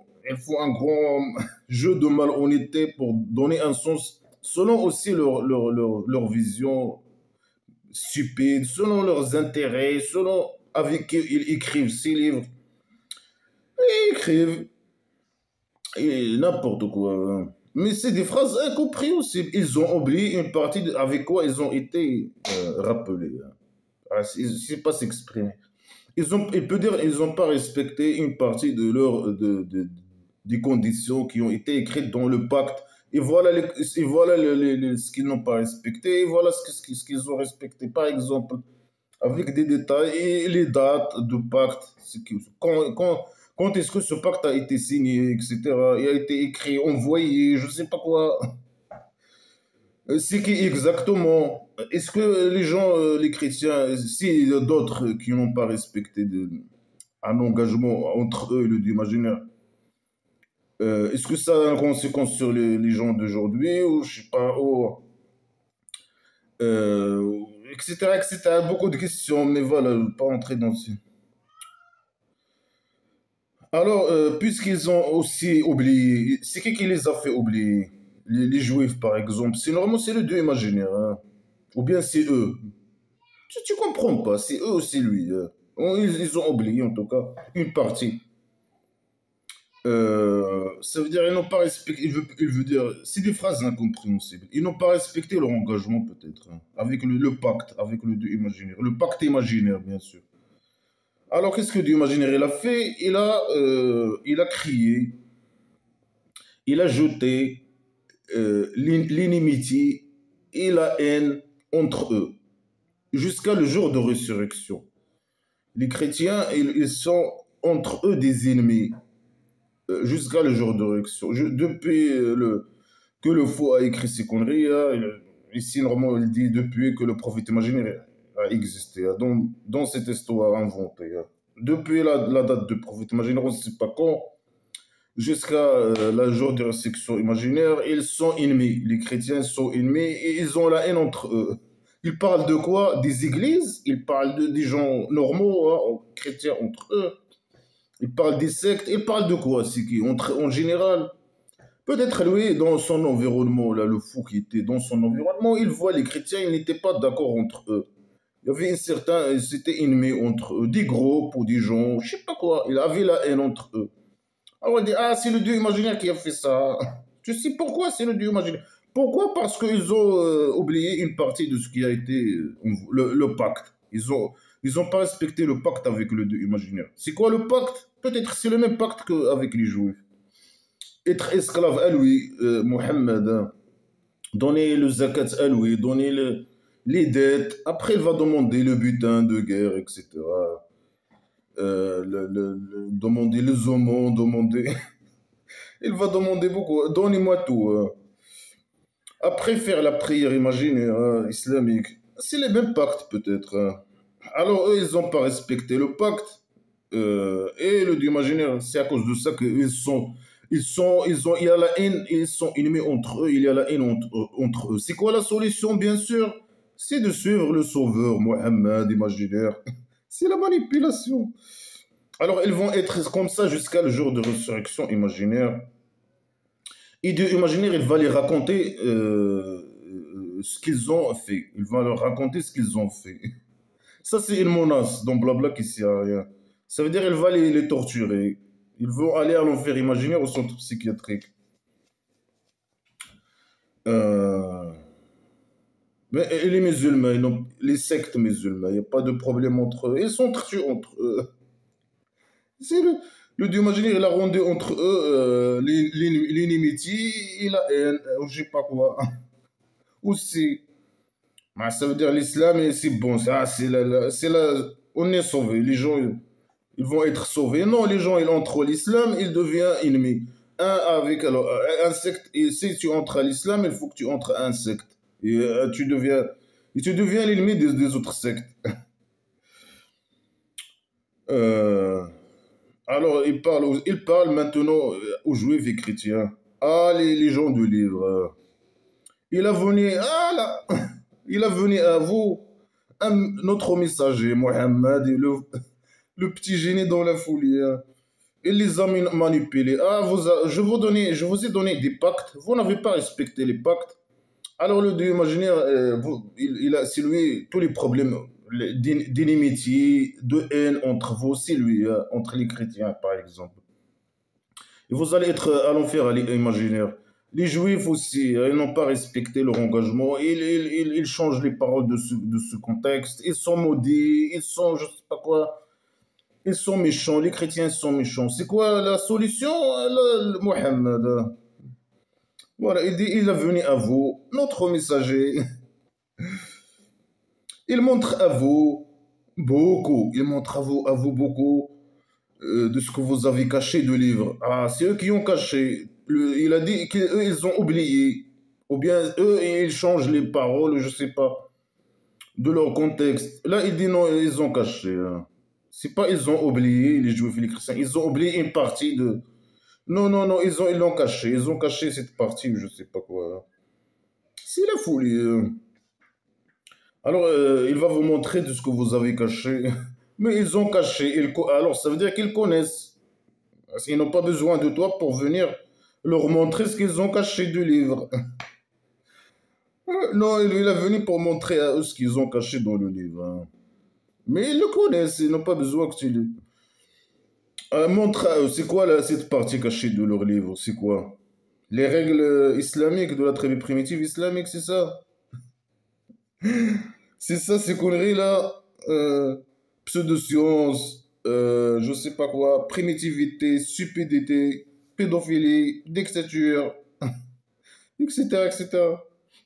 un grand jeu de malhonnêteté pour donner un sens selon aussi leur vision stupide, selon leurs intérêts, selon avec qui ils écrivent ces livres. Ils écrivent et n'importe quoi. Mais c'est des phrases incompréhensibles. Ils ont oublié une partie avec quoi ils ont été rappelés. Ah, ils ne savent pas s'exprimer. Il peut dire ils n'ont pas respecté une partie de des conditions qui ont été écrites dans le pacte. Et voilà, et voilà ce qu'ils n'ont pas respecté, et voilà ce qu'ils ont respecté. Par exemple, avec des détails et les dates de pacte, quand est-ce que ce pacte a été signé, etc. Il a été écrit, envoyé, je ne sais pas quoi. C'est qui exactement? Est-ce que les gens, les chrétiens, s'il y a d'autres qui n'ont pas respecté un engagement entre eux et le Dieu imaginaire, est-ce que ça a une conséquence sur les gens d'aujourd'hui ou je sais pas, etc., etc. Beaucoup de questions, mais voilà, je ne vais pas entrer dans ce. Alors, puisqu'ils ont aussi oublié, c'est qui les a fait oublier? Les Juifs, par exemple. C'est normalement, c'est le Dieu imaginaire. Hein. Ou bien c'est eux. Tu comprends pas, c'est eux ou c'est lui. Hein. Ils ont oublié, en tout cas, une partie. Ça veut dire ils n'ont pas respecté. Il veut dire, c'est des phrases incompréhensibles. Ils n'ont pas respecté leur engagement, peut-être, hein, avec le pacte, avec le Dieu imaginaire. Le pacte imaginaire, bien sûr. Alors, qu'est-ce que Dieu imaginaire il a fait? Il a crié, il a jeté l'inimitié et la haine entre eux, jusqu'à le jour de résurrection. Les chrétiens, ils sont entre eux des ennemis, jusqu'à le jour de résurrection. Depuis que le faux a écrit ces conneries, hein, ici, normalement, il dit depuis que le prophète imaginaire a existé, hein, dans cette histoire inventée. Hein. Depuis la date du prophète imaginaire, on ne sait pas quand, jusqu'à la jour de résurrection imaginaire, ils sont ennemis. Les chrétiens sont ennemis et ils ont la haine entre eux. Ils parlent de quoi? Des églises, ils parlent des gens normaux, hein, chrétiens entre eux. Ils parlent des sectes, ils parlent de quoi? C'est qui? En général, peut-être lui, dans son environnement, là, le fou qui était dans son environnement, il voit les chrétiens, ils n'étaient pas d'accord entre eux. Il y avait c'était ennemi entre eux, des groupes ou des gens, je sais pas quoi. Il avait la haine entre eux. Alors on dit, ah, c'est le Dieu imaginaire qui a fait ça. Tu sais pourquoi c'est le Dieu imaginaire? Pourquoi? Parce qu'ils ont oublié une partie de ce qui a été le pacte. Ils ont pas respecté le pacte avec le Dieu imaginaire. C'est quoi le pacte? Peut-être c'est le même pacte qu'avec les Juifs. Être esclave à lui, Mohammed, hein. Donner le zakat à lui, donner les dettes. Après, il va demander le butin de guerre, etc. Demander les aumônes, demander. Il va demander beaucoup. Donnez-moi tout. Après, faire la prière imaginaire islamique. C'est les mêmes pactes, peut-être. Hein. Alors, eux, ils n'ont pas respecté le pacte. Et le Dieu imaginaire, c'est à cause de ça il y a la haine, ils sont ennemis entre eux, il y a la haine entre eux. C'est quoi la solution, bien sûr? C'est de suivre le sauveur, Mohammed, imaginaire. C'est la manipulation. Alors, ils vont être comme ça jusqu'à le jour de résurrection imaginaire. Et Dieu imaginaire, il va les raconter ce qu'ils ont fait. Il va leur raconter ce qu'ils ont fait. Ça, c'est une menace dans Blabla qui sert à rien. Ça veut dire qu'il va les torturer. Ils vont aller à l'enfer imaginaire au centre psychiatrique. Euh, Mais et les musulmans, les sectes musulmans, il n'y a pas de problème entre eux. Ils sont traités entre eux. C'est le Dieu imaginaire, il a rendu entre eux l'inimitié et la haine, ou je sais pas quoi. Aussi. Mais ça veut dire l'islam, et c'est bon, ça, on est sauvé. Les gens, ils vont être sauvés. Non, les gens, ils entrent à l'islam, ils deviennent ennemis. Alors, un secte, et si tu entres à l'islam, il faut que tu entres à un secte. Et tu deviens l'ennemi des autres sectes. Euh, alors, il parle maintenant aux juifs et chrétiens. Ah, les gens du livre. Il a venu, ah là, il a venu à vous, notre messager, Mohammed, le petit génie dans la folie. Hein. Il les a manipulés. Ah, je vous ai donné des pactes. Vous n'avez pas respecté les pactes. Alors le Dieu imaginaire, il a, c'est lui, tous les problèmes d'inimitié, de haine entre vous, c'est lui, entre les chrétiens par exemple. Et vous allez être à l'enfer à l'imaginaire. Les juifs aussi, ils n'ont pas respecté leur engagement, ils changent les paroles de ce contexte, ils sont maudits, ils sont, je sais pas quoi, ils sont méchants, les chrétiens sont méchants. C'est quoi la solution? Mohammed. Voilà, il dit, il est venu à vous, notre messager. Il montre à vous beaucoup, il montre à vous beaucoup de ce que vous avez caché du livre. Ah, c'est eux qui ont caché. Il a dit qu'eux, ils ont oublié. Ou bien eux, ils changent les paroles, je sais pas, de leur contexte. Là, il dit non, ils ont caché. Hein. C'est pas ils ont oublié, les juifs et les chrétiens. Ils ont oublié une partie de... Non, non, non, ils l'ont caché. Ils ont caché cette partie, je sais pas quoi. C'est la folie. Alors, il va vous montrer de ce que vous avez caché. Mais ils ont caché. Alors, ça veut dire qu'ils connaissent. Parce qu'ils n'ont pas besoin de toi pour venir leur montrer ce qu'ils ont caché du livre. Non, il est venu pour montrer à eux ce qu'ils ont caché dans le livre. Hein. Mais ils le connaissent, ils n'ont pas besoin que tu le... montre, c'est quoi cette partie cachée de leur livre? C'est quoi? Les règles islamiques de la tribu primitive islamique, c'est ça? C'est ça, ces conneries-là? Pseudo-science, je sais pas quoi, primitivité, stupidité, pédophilie, dictature, etc., etc.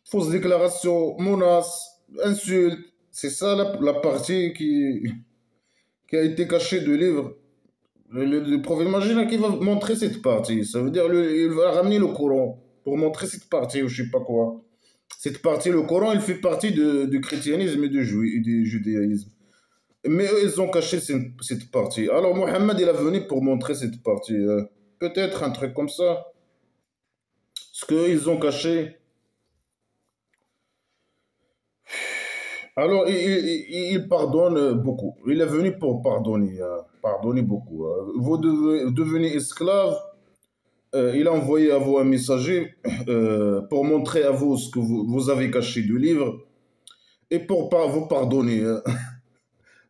Fausses déclarations, menaces, insultes. C'est ça la partie qui a été cachée du livre. Le prophète, imagine qu'il va montrer cette partie. Ça veut dire il va ramener le Coran pour montrer cette partie ou je sais pas quoi. Cette partie, le Coran, il fait partie du christianisme et du judaïsme. Mais eux, ils ont caché cette partie. Alors Mohammed, il est venu pour montrer cette partie. Peut-être un truc comme ça. Ce qu'ils ont caché. Alors, il pardonne beaucoup. Il est venu pour pardonner, pardonner beaucoup. Vous devenez esclave. Il a envoyé à vous un messager pour montrer à vous ce que vous avez caché du livre et pour pas vous pardonner.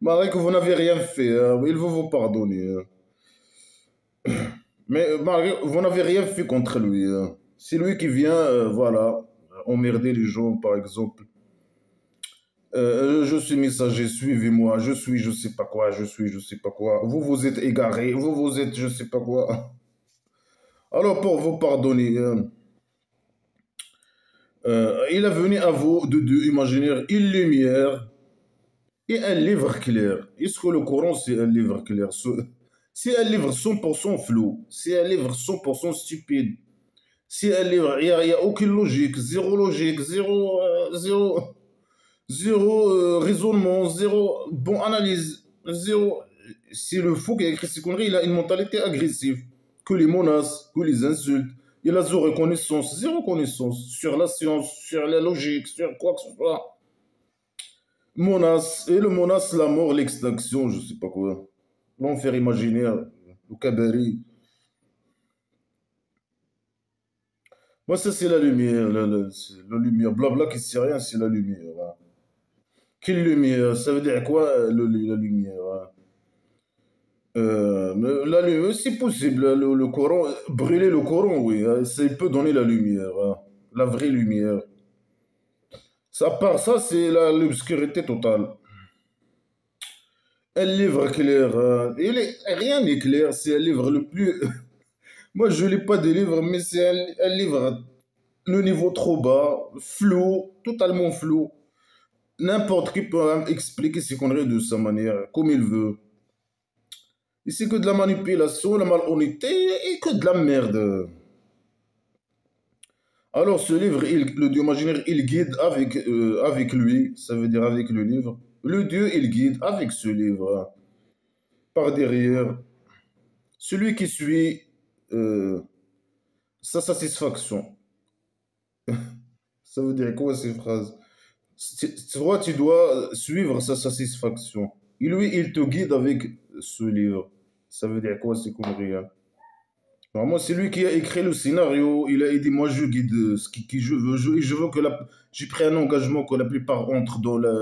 Malgré que vous n'avez rien fait, il veut vous pardonner. Mais malgré vous n'avez rien fait contre lui. C'est lui qui vient, voilà, emmerder les gens, par exemple. Je suis messager, suivez-moi, je suis je sais pas quoi, je suis je sais pas quoi. Vous vous êtes égaré, vous vous êtes je sais pas quoi. Alors pour vous pardonner, il est venu à vous de deux imaginaires, une lumière et un livre clair. Est-ce que le Coran c'est un livre clair? C'est un livre 100% flou, c'est un livre 100% stupide. C'est un livre, il y a aucune logique, zéro raisonnement, zéro bon analyse, zéro. C'est le fou qui a écrit ces conneries, il a une mentalité agressive, que les menaces, que les insultes. Il a zéro connaissance sur la science, sur la logique, sur quoi que ce soit. Menace, et le menace, la mort, l'extinction, je sais pas quoi. L'enfer imaginaire, le cabaret. Moi, ça, c'est la lumière, c'est la lumière. Blabla qui sait rien, c'est la lumière, hein. Quelle lumière? Ça veut dire quoi, la lumière, hein? Mais la lumière, c'est possible, hein, le Coran, brûler le Coran, oui, hein, ça peut donner la lumière, hein, la vraie lumière. Ça, à part ça, c'est l'obscurité totale. Un livre clair, hein, rien n'est clair, c'est un livre le plus... Moi, je lis pas des livres, mais c'est un livre, le niveau trop bas, flou, totalement flou. N'importe qui peut expliquer ses conneries de sa manière, comme il veut. Et c'est que de la manipulation, la malhonnêteté et que de la merde. Alors ce livre, le Dieu imaginaire, il guide avec lui, ça veut dire avec le livre. Le Dieu, il guide avec ce livre, hein, par derrière. Celui qui suit euh, sa satisfaction. Ça veut dire quoi ces phrases? Toi, tu dois suivre sa satisfaction. Et lui, il te guide avec ce livre. Ça veut dire quoi ces conneries, hein? Normalement, c'est lui qui a écrit le scénario. Il dit, moi, je guide qui je veux. Je veux que j'ai pris un engagement que la plupart entrent dans la...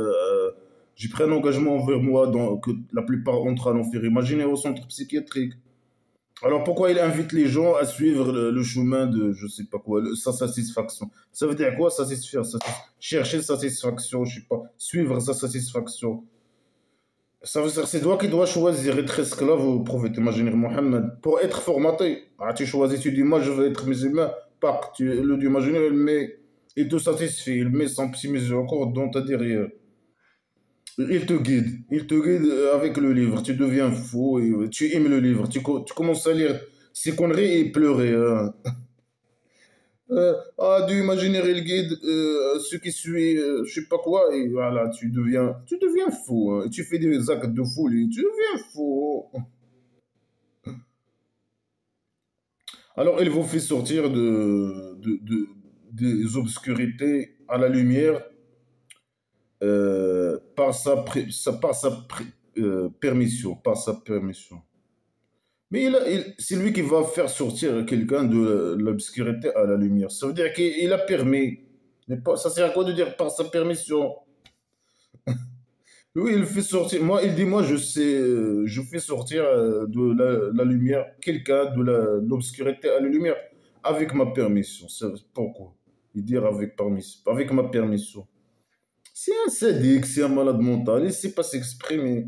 j'ai pris un engagement envers moi que la plupart entrent à l'enfer. Imaginez au centre psychiatrique. Alors pourquoi il invite les gens à suivre le chemin de, je sais pas quoi, sa satisfaction? Ça veut dire quoi, satisfaire, chercher satisfaction, je sais pas, suivre sa satisfaction. Ça veut dire c'est toi qui dois choisir être esclave au prophète imaginaire Mohammed. Pour être formaté, ah, tu choisis, tu dis, moi je veux être musulman, pac, le Dieu imaginaire, il te satisfait, il met son petit miséricorde dans ta derrière. Il te guide avec le livre, tu deviens fou, et tu aimes le livre, tu commences à lire ces conneries et pleurer, hein. Ah, Dieu imaginaire, il guide ce qui suit, je sais pas quoi, et voilà, tu deviens fou, hein. Tu fais des actes de folie, tu deviens fou. Alors, il vous fait sortir des obscurités à la lumière par sa permission, par sa permission. Mais c'est lui qui va faire sortir quelqu'un de l'obscurité à la lumière. Ça veut dire qu'il a permis. Mais ça sert à quoi de dire par sa permission? Oui, il fait sortir. Moi, il dit, moi, je sais, je fais sortir de la lumière quelqu'un de l'obscurité à la lumière avec ma permission. Pourquoi? Il dit avec ma permission. C'est un sadique, c'est un malade mental, il ne sait pas s'exprimer.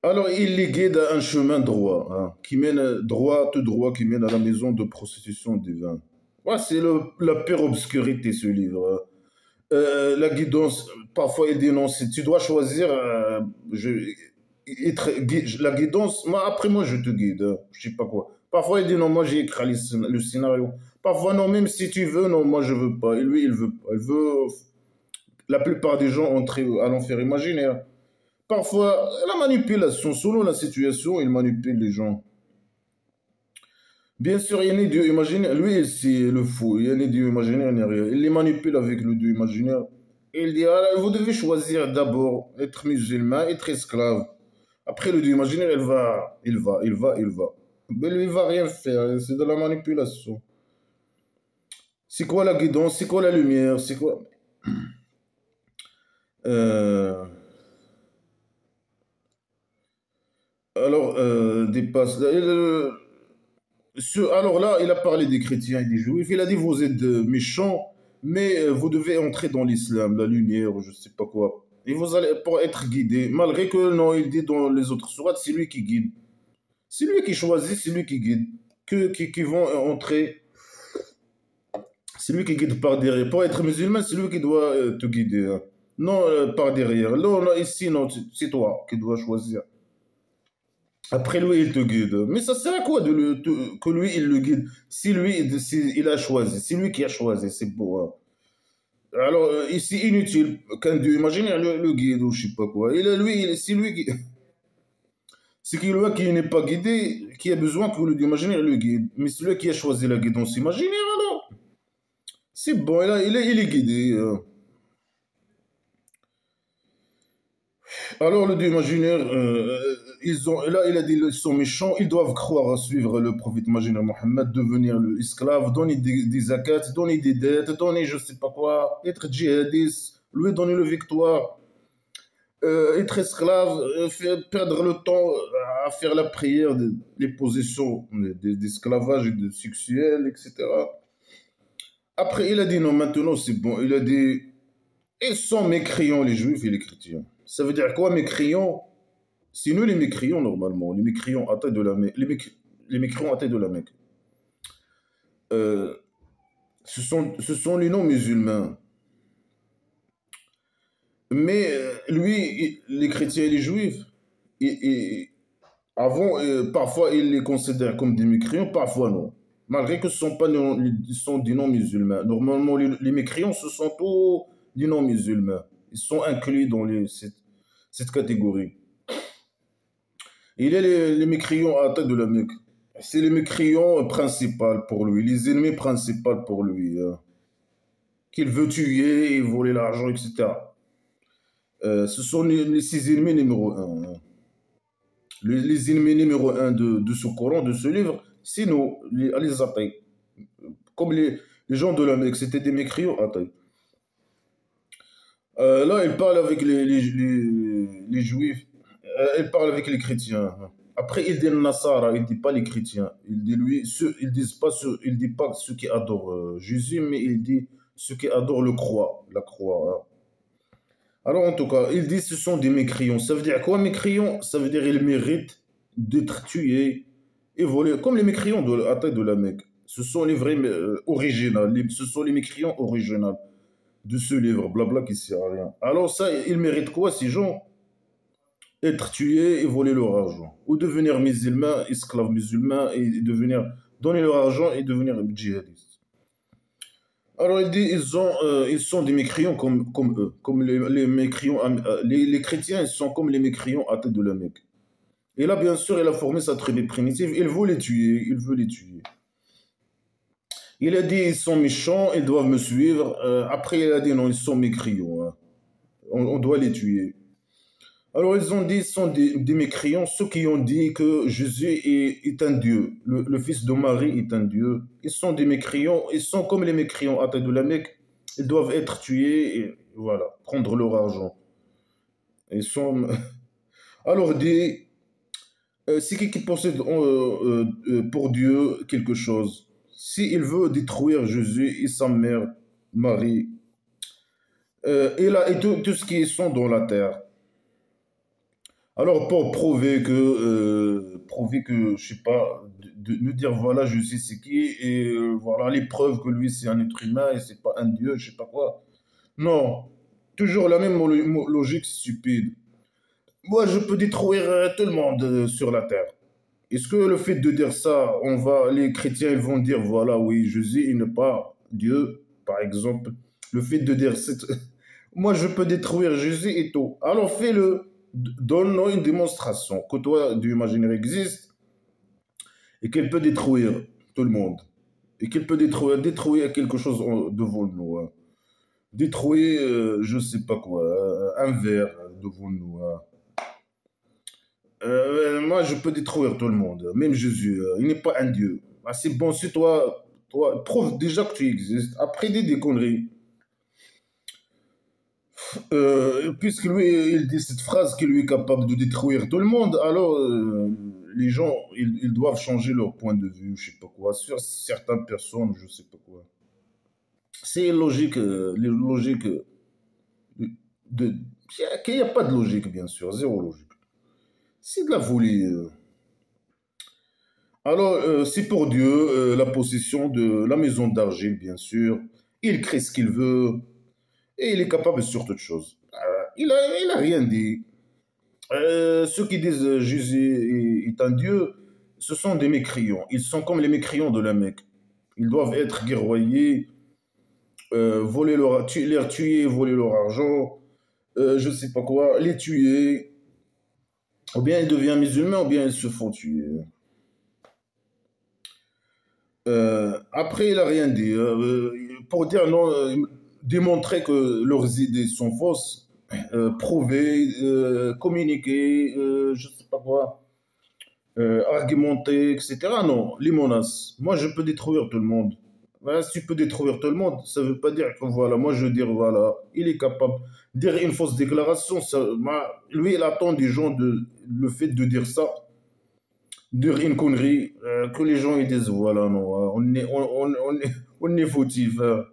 Alors, il les guide à un chemin droit, hein, qui mène droit, tout droit, qui mène à la maison de prostitution divine. Ouais, c'est la pure obscurité, ce livre, hein. La guidance, parfois il dénonce, tu dois choisir, la guidance, moi, après moi je te guide, hein, je sais pas quoi. Parfois il dit non, moi j'ai écrit le scénario. Parfois non, même si tu veux, non, moi je veux pas. Et lui il veut pas. Il veut, la plupart des gens entrer à l'enfer imaginaire. Parfois, la manipulation, selon la situation, il manipule les gens. Bien sûr, il y a des dieux imaginaires. Lui, c'est le fou. Il y a des dieux imaginaires, il n'y a rien. Il les manipule avec le dieu imaginaire. Et il dit, ah, vous devez choisir d'abord être musulman, être esclave. Après, le dieu imaginaire, il va. Mais lui, il va rien faire. C'est de la manipulation. C'est quoi la guidance? C'est quoi la lumière? C'est quoi? Euh, alors, dépasse. Alors là, il a parlé des chrétiens et des juifs. Il a dit, vous êtes méchants, mais vous devez entrer dans l'islam, la lumière, je ne sais pas quoi. Et vous allez pour être guidé. Malgré que, non, il dit dans les autres sourates, c'est lui qui guide. C'est lui qui choisit, c'est lui qui guide. Qui vont entrer, c'est lui qui guide par derrière. Pour être musulman, c'est lui qui doit te guider, hein. Non, par derrière. Non, non, ici, non, c'est toi qui dois choisir. Après lui, il te guide. Mais ça sert à quoi que lui, il le guide? Si lui, il a choisi, c'est lui qui a choisi, c'est beau, hein. Alors, ici, inutile qu'un dieu imaginaire le guide ou je sais pas quoi. C'est lui qui. C'est lui qui n'est pas guidé, qui a besoin que le dieu imaginaire le guide. Mais celui qui a choisi la guidance imaginaire, alors, c'est bon, il est guidé. Alors, le dieu imaginaire, là, il a dit ils sont méchants, ils doivent croire à suivre le prophète imaginaire Mohammed, devenir le esclave, donner des zakats, donner des dettes, donner je sais pas quoi, être djihadiste, lui donner le victoire, être esclave, perdre le temps à faire la prière, les positions d'esclavage et de sexuel, etc. Après, il a dit non, maintenant c'est bon. Il a dit, ils sont mécréants, les juifs et les chrétiens. Ça veut dire quoi, mécréants? C'est nous les mécréants normalement, les mécréants athées de la Mecque. Les mécréants athées de la Mecque. Euh, ce sont les non-musulmans. Mais lui, les chrétiens et les juifs, avant, parfois ils les considèrent comme des mécréants, parfois non. Malgré que ce sont pas ils sont des non-musulmans. Normalement, les mécréants, ce sont tous des non-musulmans. Ils sont inclus dans cette catégorie. Il y a les mécréants à la tête de la Mecque. C'est les mécréants principaux pour lui, les ennemis principaux pour lui, hein. Qu'il veut tuer et voler l'argent, etc. Ce sont ses ennemis numéro un, hein. Les ennemis numéro un de ce Coran, de ce livre, c'est nous, les athées. Comme les gens de la Mecque, c'était des mécréants athées. Là, il parle avec les juifs, il parle avec les chrétiens. Après, il dit Nasara, il ne dit pas les chrétiens. Il dit lui, il dit pas ceux qui adorent Jésus, mais il dit ceux qui adorent la croix, hein. Alors, en tout cas, il dit ce sont des mécréants. Ça veut dire quoi, mécréants? Ça veut dire ils méritent d'être tués et volés, comme les mécréants de la taille de la Mecque. Ce sont les vrais originaux, ce sont les mécréants originaux de ce livre, blabla qui sert à rien. Alors ça, ils méritent quoi, ces gens? Être tués et voler leur argent. Ou devenir musulmans, esclaves musulmans, et devenir, donner leur argent et devenir djihadistes. Alors il dit, ils sont des mécréants comme eux, comme les mécréants, les chrétiens, ils sont comme les mécréants à tête de la Mecque. Et là, bien sûr, il a formé sa tribu primitive, il veut les tuer, il veut les tuer. Il a dit, ils sont méchants, ils doivent me suivre. Après, il a dit, non, ils sont mécréants, hein. On doit les tuer. Alors, ils ont dit, ils sont des mécréants, ceux qui ont dit que Jésus est un Dieu, le fils de Marie est un Dieu. Ils sont des mécréants, ils sont comme les mécréants à tête de la Mecque. Ils doivent être tués et voilà, prendre leur argent. Ils sont... Alors, dit, c'est qui possède pour Dieu quelque chose. S'il veut détruire Jésus et sa mère, Marie, et tout ce qui sont dans la terre. Alors, pour prouver que, je sais pas, de nous dire, voilà, je sais c'est qui, et voilà, les preuves que lui, c'est un être humain et c'est pas un dieu, je sais pas quoi. Non, toujours la même logique stupide. Moi, je peux détruire tout le monde sur la terre. Est-ce que le fait de dire ça, les chrétiens, ils vont dire, voilà, oui, Jésus, il n'est pas Dieu, par exemple. Le fait de dire, moi, je peux détruire Jésus et tout. Alors, fais-le. Donne-nous une démonstration que toi, du imaginaire existe et qu'elle peut détruire tout le monde. Et qu'elle peut détruire quelque chose devant nous, hein. Détruire, je sais pas quoi, un verre devant nous, hein. Moi, je peux détruire tout le monde, même Jésus. Il n'est pas un Dieu. Ah, c'est bon, si toi, prouve déjà que tu existes. Après, dis des conneries. Puisque lui, il dit cette phrase qu'il lui est capable de détruire tout le monde, alors les gens, ils doivent changer leur point de vue, je sais pas quoi, sur certaines personnes, je sais pas quoi. C'est logique, les logiques de... Il n'y a pas de logique, bien sûr, zéro logique. C'est de la folie. Alors, c'est pour Dieu la possession de la maison d'argile, bien sûr. Il crée ce qu'il veut et il est capable sur toute chose. Il a rien dit. Ceux qui disent Jésus est un Dieu, ce sont des mécréants. Ils sont comme les mécréants de la Mecque. Ils doivent être guerroyés, les tuer, voler leur argent, je sais pas quoi, les tuer. Ou bien ils deviennent musulmans, ou bien ils se font tuer. Après, il a rien dit. Pour dire non, démontrer que leurs idées sont fausses, prouver, communiquer, je sais pas quoi, argumenter, etc. Non, les menaces. Moi, je peux détruire tout le monde. Voilà, si tu peux détruire tout le monde, ça veut pas dire que voilà, moi je veux dire voilà, il est capable de dire une fausse déclaration. Lui, il attend des gens le fait de dire ça, dire une connerie, que les gens ils disent voilà, non, on est fautif, hein.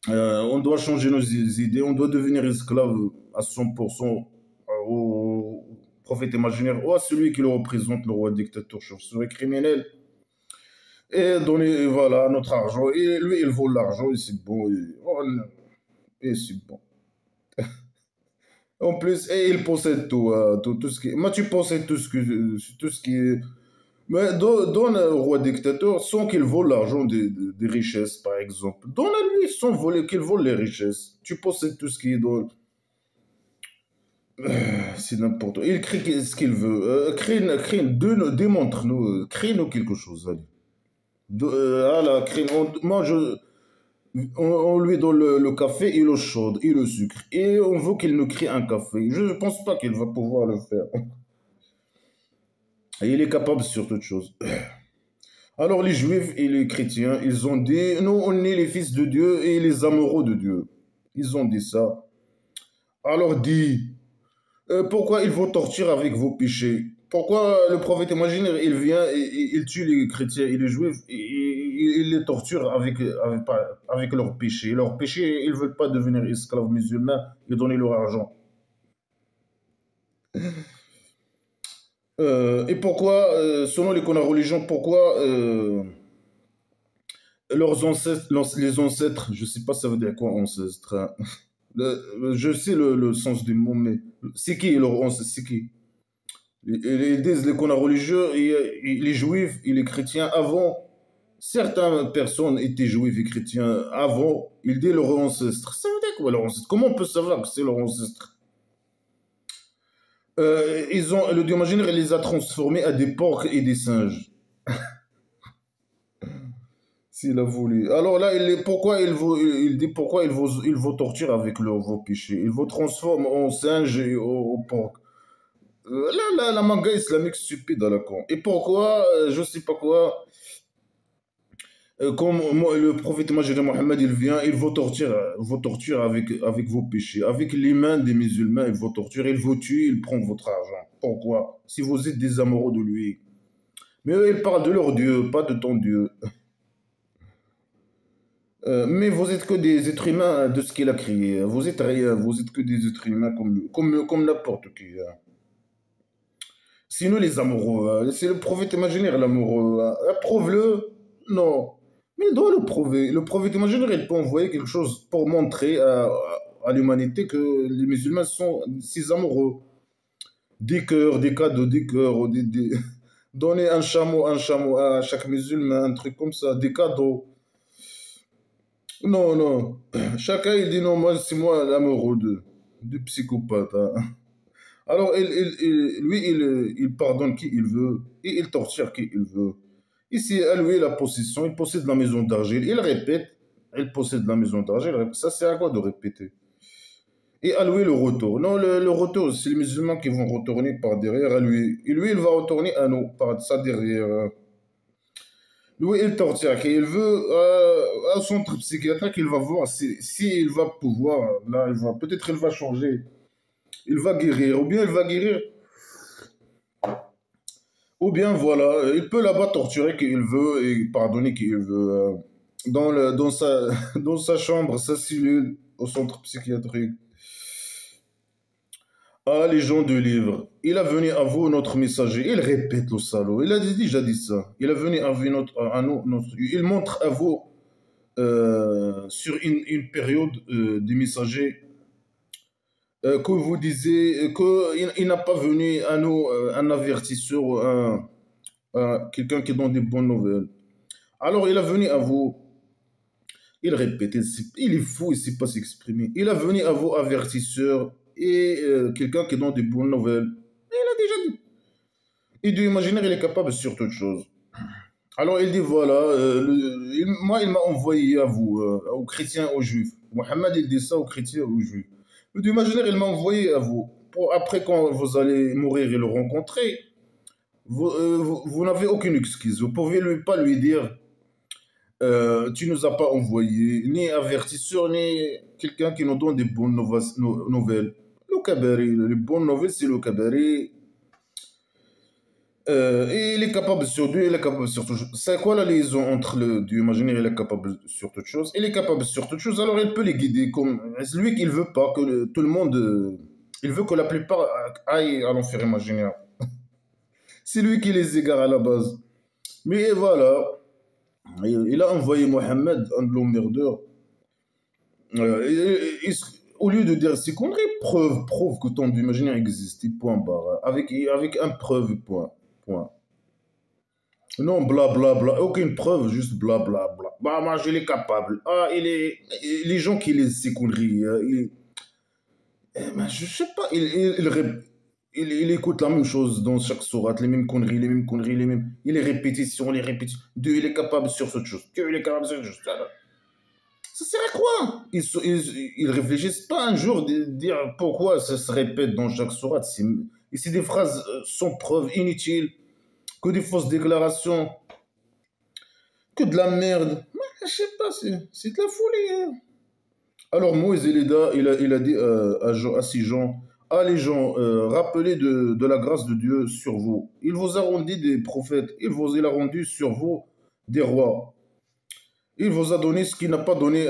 On doit changer nos idées, on doit devenir esclave à 100% au prophète imaginaire ou à celui qui le représente, le roi dictateur, chauve-souris criminel, et donner voilà, notre argent. Et lui, il vaut l'argent et c'est bon. Et c'est bon. En plus, et il possède tout, tout ce qui. Moi, tu possèdes tout ce qui est. Mais donne au roi dictateur sans qu'il vole l'argent des richesses, par exemple. Donne à lui sans voler qu'il vole les richesses. Tu possèdes tout ce qui est dans. C'est n'importe quoi. Il crée ce qu'il veut. Démontre-nous, crée-nous quelque chose. Allez. Voilà, moi, on lui donne le café et l'eau chaude et le sucre. Et on veut qu'il nous crée un café. Je ne pense pas qu'il va pouvoir le faire. Et il est capable sur toute chose. Alors les juifs et les chrétiens, ils ont dit, nous on est les fils de Dieu et les amoureux de Dieu. Ils ont dit ça. Alors dit, pourquoi ils vont torturer avec vos péchés? Pourquoi le prophète imaginaire, il vient et il tue les chrétiens et les juifs et il les torture avec leurs péchés. Leurs péchés, ils ne veulent pas devenir esclaves musulmans et donner leur argent. Et pourquoi, selon les religion, pourquoi leurs ancêtres, les ancêtres, je sais pas ça veut dire quoi ancêtre, hein. Je sais le sens du mot, mais c'est qui leur ancêtre, c'est qui? Ils disent les religieux, et les juifs et les chrétiens avant, certaines personnes étaient juifs et chrétiens avant, ils disent leur ancêtre. Ça veut dire quoi leur ancêtre? Comment on peut savoir que c'est leur ancêtre? Le dieu imaginaire, il les a transformés à des porcs et des singes. S'il a voulu. Alors là, il dit pourquoi il vous torture avec vos péchés. Il vous transforme en singe et au porc. La manga islamique stupide à la con. Et pourquoi, je sais pas quoi, Comme le prophète Majid Mohammed, il vient, il vous torture avec vos péchés. Avec les mains des musulmans, il vous torture, il vous tue, il prend votre argent. Pourquoi? Si vous êtes des amoureux de lui. Mais eux, ils parlent de leur Dieu, pas de ton Dieu. Mais vous êtes que des êtres humains de ce qu'il a créé. Vous êtes rien, vous êtes que des êtres humains comme n'importe qui. Sinon, les amoureux, c'est le prophète imaginaire, l'amoureux. Prouve-le. Non. Mais il doit le prouver. Le prophète imaginaire, il peut envoyer quelque chose pour montrer à l'humanité que les musulmans sont si amoureux. Des cœurs, des cadeaux, des cœurs, donner un chameau à chaque musulman, un truc comme ça, des cadeaux. Non, non. Chacun, il dit non, moi, c'est moi l'amoureux du psychopathe, hein. Alors, il pardonne qui il veut et il torture qui il veut. Ici, à lui, la possession, il possède la maison d'argile. Il répète, il possède la maison d'argile. Ça, c'est à quoi de répéter? Et à lui, le retour. Non, le retour, c'est les musulmans qui vont retourner par derrière à lui. Et lui, il va retourner à nous, par ça derrière. Lui, il torture qui il veut. À un centre psychiatrique, il va voir si il va pouvoir. Là, peut-être il va changer. Il va guérir. Ou bien il va guérir. Ou bien voilà, il peut là-bas torturer qui il veut et pardonner qui il veut. Dans sa chambre, sa cellule, au centre psychiatrique. Ah, les gens du livre, il a venu à vous notre messager. Il répète le salaud. Il a déjà dit ça. Il a venu à vous à nous, il montre à vous sur une période des messagers que vous disiez qu'il n'a pas venu à nous un avertisseur, ou quelqu'un qui donne des bonnes nouvelles. Alors il est venu à vous, il répète, il est fou, il ne sait pas s'exprimer. Il est venu à vous avertisseur et quelqu'un qui donne des bonnes nouvelles. Il a déjà dit. Et du imaginaire, il est capable sur toute chose. Alors il dit voilà, moi il m'a envoyé à vous, aux chrétiens, aux juifs. Mohammed il dit ça aux chrétiens, aux juifs. Le Dieu imaginaire il m'a envoyé à vous. Après quand vous allez mourir et le rencontrer, vous n'avez aucune excuse. Vous pouvez pas lui dire tu nous as pas envoyé, ni avertisseur, ni quelqu'un qui nous donne des bonnes nouvelles. Le Kabari, les bonnes nouvelles c'est le Kabari. Et il est capable sur Dieu, il est capable sur toute chose. C'est quoi la liaison entre le Dieu imaginaire et il est capable sur toute chose? Il est capable sur toute chose, alors il peut les guider comme. C'est lui qu'il veut pas que tout le monde. Il veut que la plupart aillent à l'enfer imaginaire. C'est lui qui les égare à la base. Mais voilà, il a envoyé Mohammed, un de l'emmerdeur. Au lieu de dire c'est conneries, prouve que ton Dieu imaginaire existe, point barre. Avec un preuve, point. Point. Non, blablabla, bla, bla. Aucune preuve, juste blablabla. Bla, bla. Bah, moi, je l'ai capable. Ah, les gens qui lisent ces conneries, ben, je sais pas, il écoute la même chose dans chaque sourate, les mêmes conneries, les mêmes conneries, les mêmes. Il est répétition, les répétitions. Dieu, il est capable sur cette chose. Dieu, il est capable sur cette chose. Ça sert à quoi? Ils réfléchissent pas un jour de dire pourquoi ça se répète dans chaque sourate. C'est des phrases sans preuve, inutiles, que des fausses déclarations, que de la merde. Ouais, je sais pas, c'est de la folie, hein. Alors Moïse il a dit à ces gens, ah les gens, rappelez de la grâce de Dieu sur vous. Il vous a rendu des prophètes, il a rendu sur vous des rois. Il vous a donné ce qu'il n'a pas donné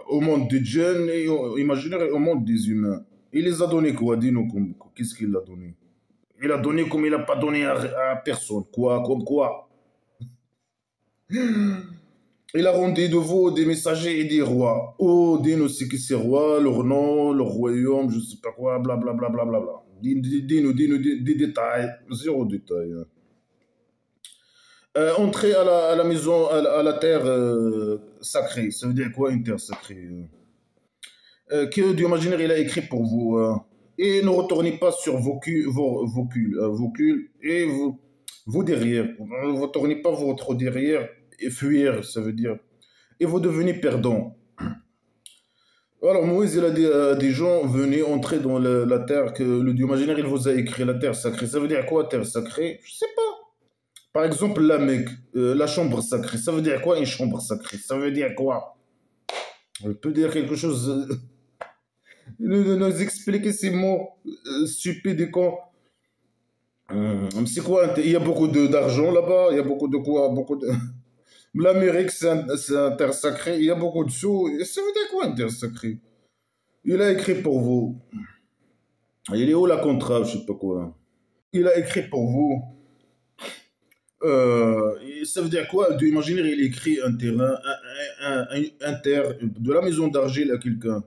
au monde des djinns et imaginaire et au monde des humains. Il les a donné quoi? Dis-nous, qu'est-ce qu'il a donné? Il a donné comme il n'a pas donné à personne. Quoi? Comme quoi? Il a rendu de vous des messagers et des rois. Oh, dis-nous ce que ces rois, leur nom, leur royaume, je ne sais pas quoi, blablabla. Bla, bla, bla, bla. Dis-nous des détails. Zéro détail, hein. Entrer à la maison, à la terre sacrée. Ça veut dire quoi une terre sacrée? Que Dieu imaginaire il a écrit pour vous. Et ne retournez pas sur vos culs et vous derrière. Ne retournez pas votre derrière et fuir, ça veut dire. Et vous devenez perdant. Alors Moïse il a dit à des gens, venez entrer dans la terre que le Dieu imaginaire il vous a écrit, la terre sacrée. Ça veut dire quoi terre sacrée? Je sais pas. Par exemple, la Mecque, la chambre sacrée. Ça veut dire quoi une chambre sacrée? Ça veut dire quoi? On peut dire quelque chose. Nous expliquer ces mots stupides et cons. C'est quoi? Il y a beaucoup d'argent là-bas. Il y a beaucoup de quoi? Beaucoup de. L'Amérique, c'est un terre sacré. Il y a beaucoup de sous. Ça veut dire quoi un terre sacré? Il a écrit pour vous. Il est où la contrat? Je sais pas quoi. Il a écrit pour vous. Ça veut dire quoi? De imaginer, il écrit un terrain, un terre, de la maison d'argile à quelqu'un.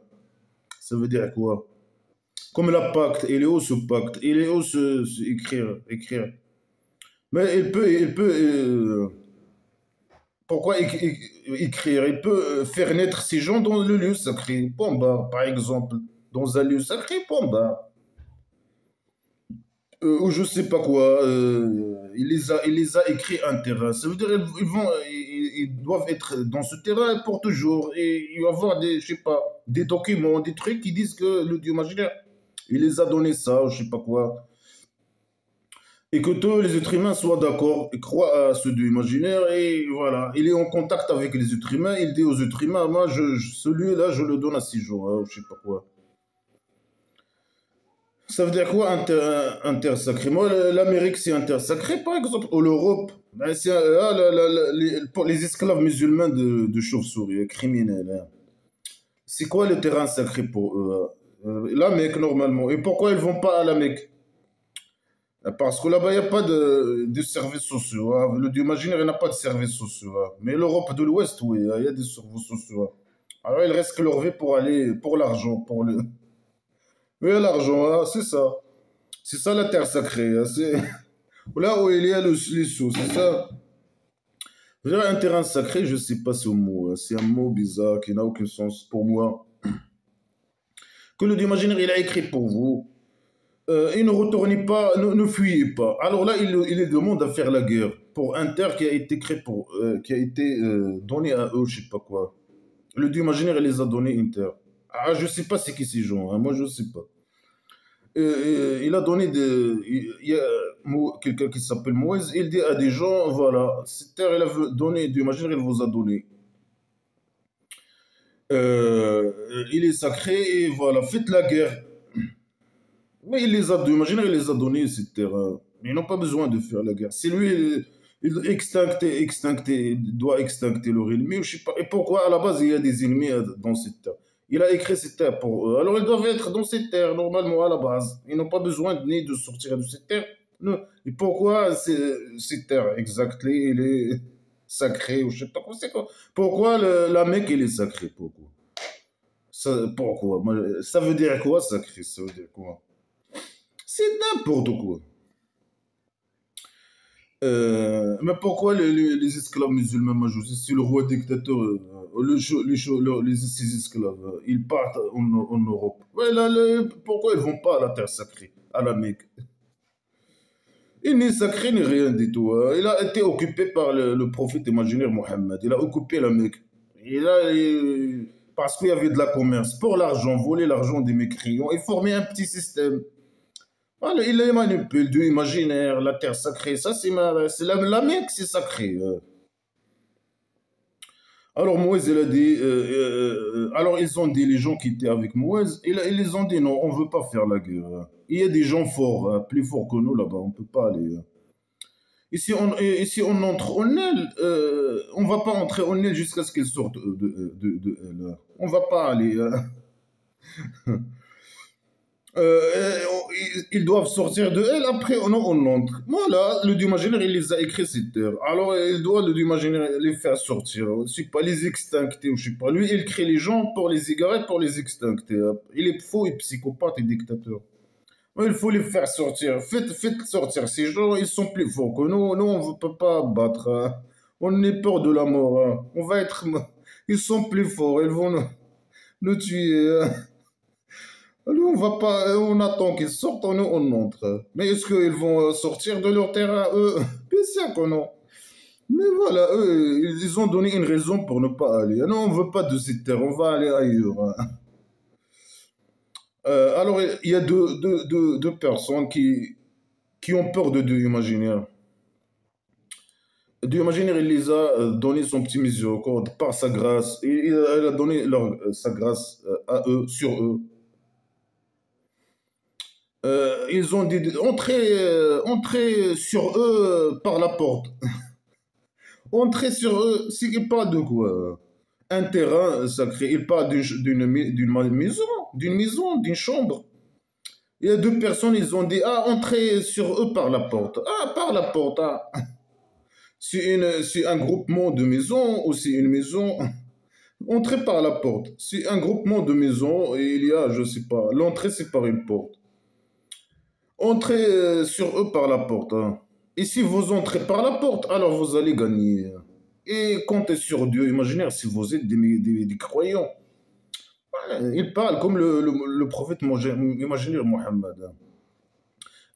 Ça veut dire quoi? Comme la pacte, il est où ce pacte? Il est où écrire, écrire? Mais pourquoi écrire? Il peut faire naître ces gens dans le lieu sacré. Pomba, par exemple. Dans un lieu sacré, Pomba. Ou je sais pas quoi. Il les a écrits un terrain. Ça veut dire ils doivent être dans ce terrain pour toujours. Et il va y avoir des, je sais pas, des documents, des trucs qui disent que le dieu imaginaire, il les a donné ça, je sais pas quoi. Et que tous les êtres humains soient d'accord et croient à ce dieu imaginaire. Et voilà, il est en contact avec les êtres humains. Il dit aux êtres humains, moi, celui-là, je le donne à 6 jours, hein, je sais pas quoi. Ça veut dire quoi intersacré? Moi, l'Amérique, c'est intersacré, par exemple, ou l'Europe. Ben, c'est pour les esclaves musulmans de chauve-souris, criminels, hein. C'est quoi le terrain sacré pour eux? La Mecque, normalement. Et pourquoi ils vont pas à la Mecque? Parce que là-bas, il n'y a pas de services sociaux, hein. Le Dieu imaginaire, il n'a pas de services sociaux, hein. Mais l'Europe de l'Ouest, oui, il y a des services sociaux, hein. Alors, ils risquent leur vie pour aller, pour l'argent, pour le. Oui, l'argent, hein, c'est ça. C'est ça la terre sacrée, hein. C'est là où il y a les sous, c'est ça. Je dirais un terrain sacré, je ne sais pas ce mot, hein. C'est un mot bizarre qui n'a aucun sens pour moi. Que le Dieu imaginaire, il a écrit pour vous. Et ne retournez pas, ne fuyez pas. Alors là, il les demande à faire la guerre pour un terre qui a été créé pour, qui a été donné à eux, je sais pas quoi. Le Dieu imaginaire, il les a donné une terre. Ah, je sais pas c'est qui ces gens, hein. Moi je sais pas. Il a donné il y a quelqu'un qui s'appelle Moïse, il dit à des gens, voilà, cette terre, il a donné, Dieu imaginaire, il vous a donné. Euh, il est sacré et voilà, faites la guerre. Mais il les a, imagine, il les a donnés, ces terrains. Mais ils n'ont pas besoin de faire la guerre. C'est lui, il doit extincter leur ennemi, je sais pas. Et pourquoi à la base il y a des ennemis dans cette terre? Il a écrit cette terre pour eux. Alors ils doivent être dans cette terre, normalement, à la base. Ils n'ont pas besoin ni de sortir de cette terre. Non. Et pourquoi cette terre, exactement, elle est sacrée, ou je sais pas quoi, c'est quoi? Pourquoi la Mecque, elle est sacrée? Pourquoi? Pourquoi? Ça veut dire quoi, sacré? Ça veut dire quoi? C'est n'importe quoi. Mais pourquoi les esclaves musulmans, moi je dis, si le roi dictateur, ces esclaves, ils partent en Europe. Ouais, là, pourquoi ils vont pas à la terre sacrée, à la Mecque? Il n'est sacré ni rien du tout, hein. Il a été occupé par le prophète imaginaire Mohammed. Il a occupé la Mecque. Parce qu'il y avait de la commerce, pour l'argent, voler l'argent des mécréants et former un petit système. Voilà, il les manipule, Dieu imaginaire, la terre sacrée, ça c'est la Mecque, c'est sacré. Alors Moïse, il a dit, alors ils ont dit, les gens qui étaient avec Moïse, ils les ont dit, non, on ne veut pas faire la guerre. Il y a des gens forts, plus forts que nous là-bas, on ne peut pas aller. Ici, on entre en elle, on ne va pas entrer en elle jusqu'à ce qu'ils sortent elle. On ne va pas aller. Ils doivent sortir de elle, après on entre. Voilà, le dieu imaginaire, il les a écrits ces terres. Alors, il doit, le dieu imaginaire, les faire sortir. Je sais pas, les extincter, ou je sais pas. Lui, il crée les gens pour les égarer, pour les extincter. Il est faux et psychopathe et dictateur. Il faut les faire sortir. Faites sortir ces gens, ils sont plus forts que nous. Nous, on ne peut pas battre, hein. On est peur de la mort, hein. On va être. Ils sont plus forts, ils vont nous tuer, hein. Nous, on va pas, on attend qu'ils sortent, on entre. Mais est-ce qu'ils vont sortir de leur terrain, eux? Bien sûr que non. Mais voilà, eux, ils ont donné une raison pour ne pas aller. Non, on veut pas de cette terre, on va aller ailleurs, hein. Alors, il y a deux personnes qui ont peur de Dieu imaginaire. Dieu imaginaire, il les a donné son petit miséricorde par sa grâce. Et elle a donné sa grâce à eux, sur eux. Ils ont dit entrer sur eux par la porte. Entrer sur eux, c'est qu'il parle de quoi? Un terrain sacré. Il parle d'une maison, d'une chambre. Il y a deux personnes, ils ont dit, ah, entrez sur eux par la porte. Ah, par la porte, ah. C'est un groupement de maisons ou c'est une maison. Entrez par la porte. C'est un groupement de maisons et il y a, je sais pas, l'entrée c'est par une porte. Entrez sur eux par la porte, hein. Et si vous entrez par la porte, alors vous allez gagner. Et comptez sur Dieu. Imaginez si vous êtes des croyants. Il parle comme le prophète imaginaire Mohammed, hein.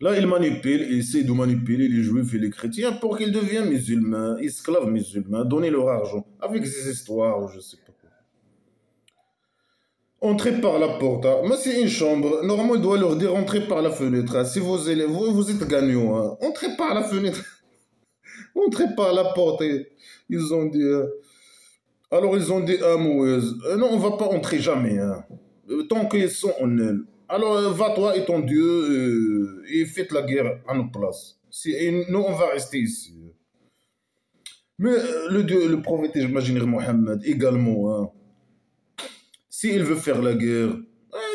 Là, il manipule, il essaie de manipuler les juifs et les chrétiens pour qu'ils deviennent musulmans, esclaves musulmans, donner leur argent, avec des histoires, je sais pas quoi. Entrez par la porte, hein. Mais c'est une chambre. Normalement, il doit leur dire entrez par la fenêtre, hein. Si vous êtes gagnant, hein. Entrez par la fenêtre, entrez par la porte. Et ils ont dit. Alors, ils ont dit à Moïse non, on va pas entrer jamais, hein. Tant qu'ils sont en elle. Alors, va toi et ton Dieu et faites la guerre à notre place. Et nous, on va rester ici. Mais le prophète imaginaire Mohammed également, hein. S'il veut faire la guerre,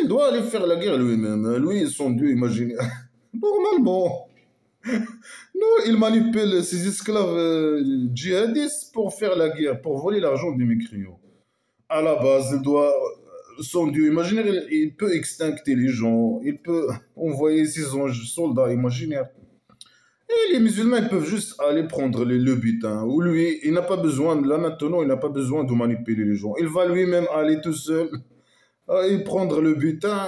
il doit aller faire la guerre lui-même, hein. Lui, son Dieu imaginaire. Normalement. Non, il manipule ses esclaves djihadistes pour faire la guerre, pour voler l'argent des mécréants. À la base, son Dieu imaginaire, il peut extincter les gens, il peut envoyer ses anges soldats imaginaires. Et les musulmans, ils peuvent juste aller prendre le butin. Ou lui, il n'a pas besoin, là maintenant, il n'a pas besoin de manipuler les gens. Il va lui-même aller tout seul et prendre le butin.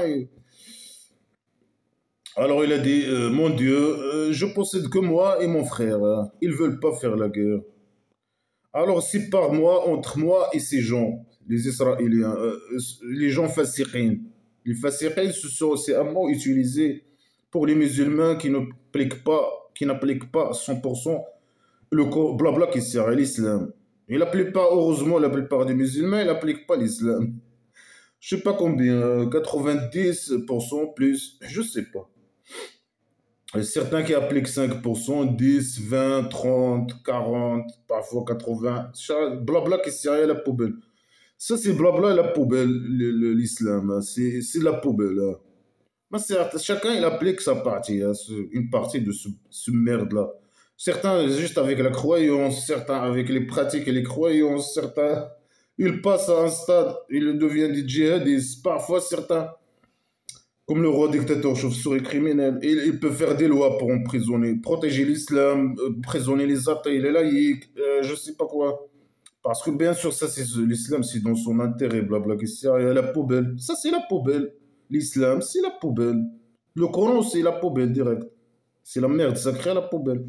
Alors il a dit, mon Dieu, je possède que moi et mon frère, hein. Ils veulent pas faire la guerre. Alors c'est par moi, entre moi et ces gens, les Israéliens, les gens fasiqines. Les fasiqines, c'est un mot utilisé pour les musulmans qui n'appliquent pas 100% blabla qui sert à l'islam. Et la plupart, heureusement, la plupart des musulmans, ils n'appliquent pas l'islam. Je sais pas combien, 90% plus, je sais pas. Et certains qui appliquent 5%, 10, 20, 30, 40, parfois 80, blabla qui sert à la poubelle. Ça, c'est blabla à la poubelle, l'islam, hein. C'est la poubelle, hein. Mais certes, chacun il applique sa partie, hein, une partie de ce merde-là. Certains juste avec la croyance, certains avec les pratiques et les croyances, certains ils passent à un stade, ils deviennent des djihadistes. Parfois, certains, comme le roi dictateur chauve-souris criminel, il peut faire des lois pour emprisonner, protéger l'islam, emprisonner les athées, les laïcs, je sais pas quoi. Parce que bien sûr, ça, c'est l'islam, c'est dans son intérêt, blabla, qui sert à la poubelle. Ça, c'est la poubelle. L'islam, c'est la poubelle. Le Coran, c'est la poubelle direct. C'est la merde sacrée à la poubelle.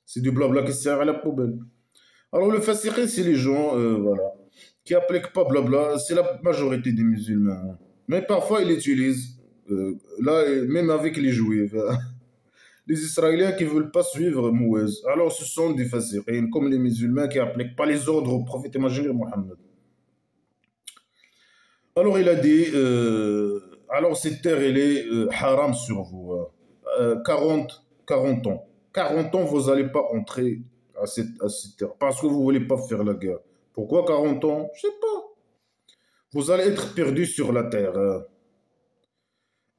C'est du blabla qui sert à la poubelle. Alors, le fasiqi, c'est les gens, voilà, qui appliquent pas blabla. C'est la majorité des musulmans. Mais parfois, ils l'utilisent. Là, même avec les juifs. Les Israéliens qui ne veulent pas suivre Moïse. Alors, ce sont des fasiqines, comme les musulmans qui n'appliquent pas les ordres au prophète imaginaire Mohammed. Alors, il a dit, alors cette terre, elle est haram sur vous, hein. 40 ans. 40 ans, vous n'allez pas entrer à cette terre parce que vous ne voulez pas faire la guerre. Pourquoi 40 ans? Je ne sais pas. Vous allez être perdus sur la terre, hein.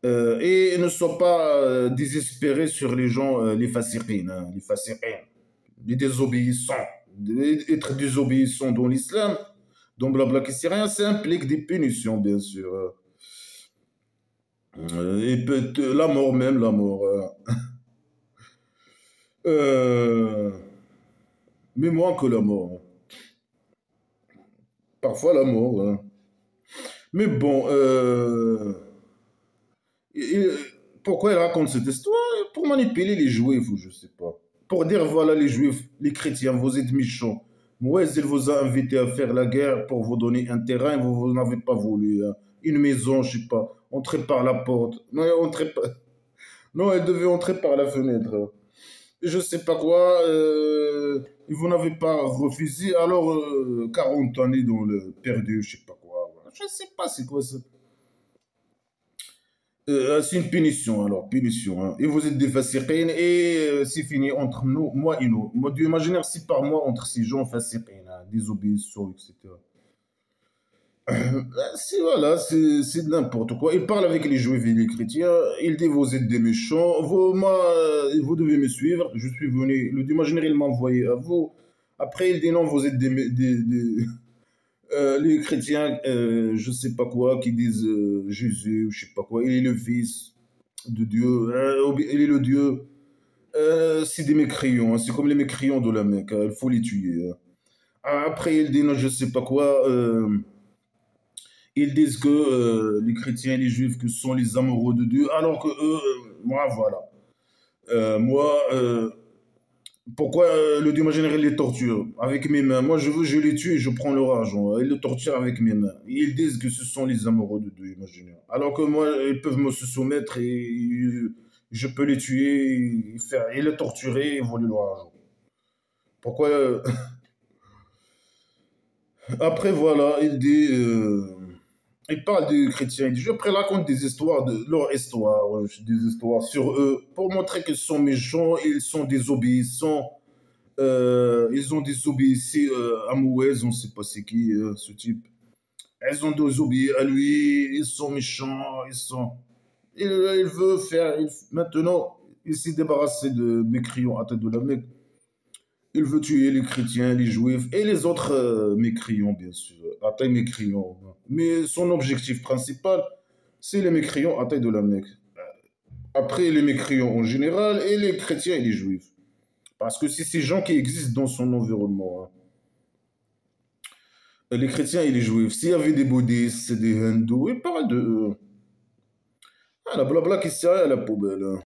Et ne sois pas désespéré sur les gens, les fasiqines, hein, les fasiqines, les désobéissants. Être désobéissant dans l'islam, dans blabla qui c'est rien, ça implique des punitions, bien sûr. Et la mort même, la mort. Euh, mais moins que la mort. Parfois la mort, hein. Mais bon, et- pourquoi il raconte cette histoire? Pour manipuler les juifs, ou je sais pas. Pour dire, voilà, les juifs, les chrétiens, vous êtes méchants. Moïse, il vous a invité à faire la guerre pour vous donner un terrain, vous n'avez pas voulu, hein. Une maison, je sais pas. Entrez par la porte. Non, entrez pas. Non, elle devait entrer par la fenêtre. je sais pas quoi, et vous n'avez pas refusé, alors 40 années dans le perdu, je sais pas quoi. Voilà. Je sais pas c'est quoi ça. C'est une punition, alors, punition. Hein. Et vous êtes des fasiqines et c'est fini entre nous, moi et nous. Moi, Dieu imaginaire, si par moi, entre ces gens fasiqines, hein, désobéissants, etc. C'est voilà, c'est n'importe quoi. Il parle avec les juifs et les chrétiens. Il dit vous êtes des méchants. Vous devez me suivre. Je suis venu. Le Dieu imaginaire, il m'a envoyé à vous. Après, il dit non, vous êtes les chrétiens, je sais pas quoi, qui disent Jésus, je sais pas quoi. Il est le fils de Dieu. Il est le Dieu. C'est des mécréants. Hein. C'est comme les mécréants de la Mecque. Hein. Il faut les tuer. Hein. Après, il dit non, je sais pas quoi. Ils disent que les chrétiens et les juifs que sont les amoureux de Dieu, alors que eux, moi, voilà. Moi, pourquoi le Dieu m'a généré les tortures avec mes mains? Moi, je veux, je les tue et je prends leur argent. Ils le torturent avec mes mains. Ils disent que ce sont les amoureux de Dieu, imaginez. Alors que moi, ils peuvent me se soumettre et je peux les tuer, et les torturer et voler leur argent. Pourquoi après, voilà, il dit. Il parle des chrétiens et des juifs. Après, il raconte des histoires, leur histoire, des histoires sur eux, pour montrer qu'ils sont méchants, ils sont désobéissants. Ils ont désobéissé à Mouez, on ne sait pas c'est qui, ce type. Ils ont désobéi à lui, ils sont méchants, ils sont. Il veut faire. Maintenant, il s'est débarrassé de mécréants à tête de la Mecque. Il veut tuer les chrétiens, les juifs et les autres mécréants, bien sûr, à taille mécréants. Mais son objectif principal, c'est les mécréants à taille de la Mecque. Après, les mécréants en général et les chrétiens et les juifs. Parce que c'est ces gens qui existent dans son environnement. Hein. Les chrétiens et les juifs. S'il y avait des bouddhistes, des hindous, il parle de eux. Ah, la blabla qui sert à la poubelle. Hein.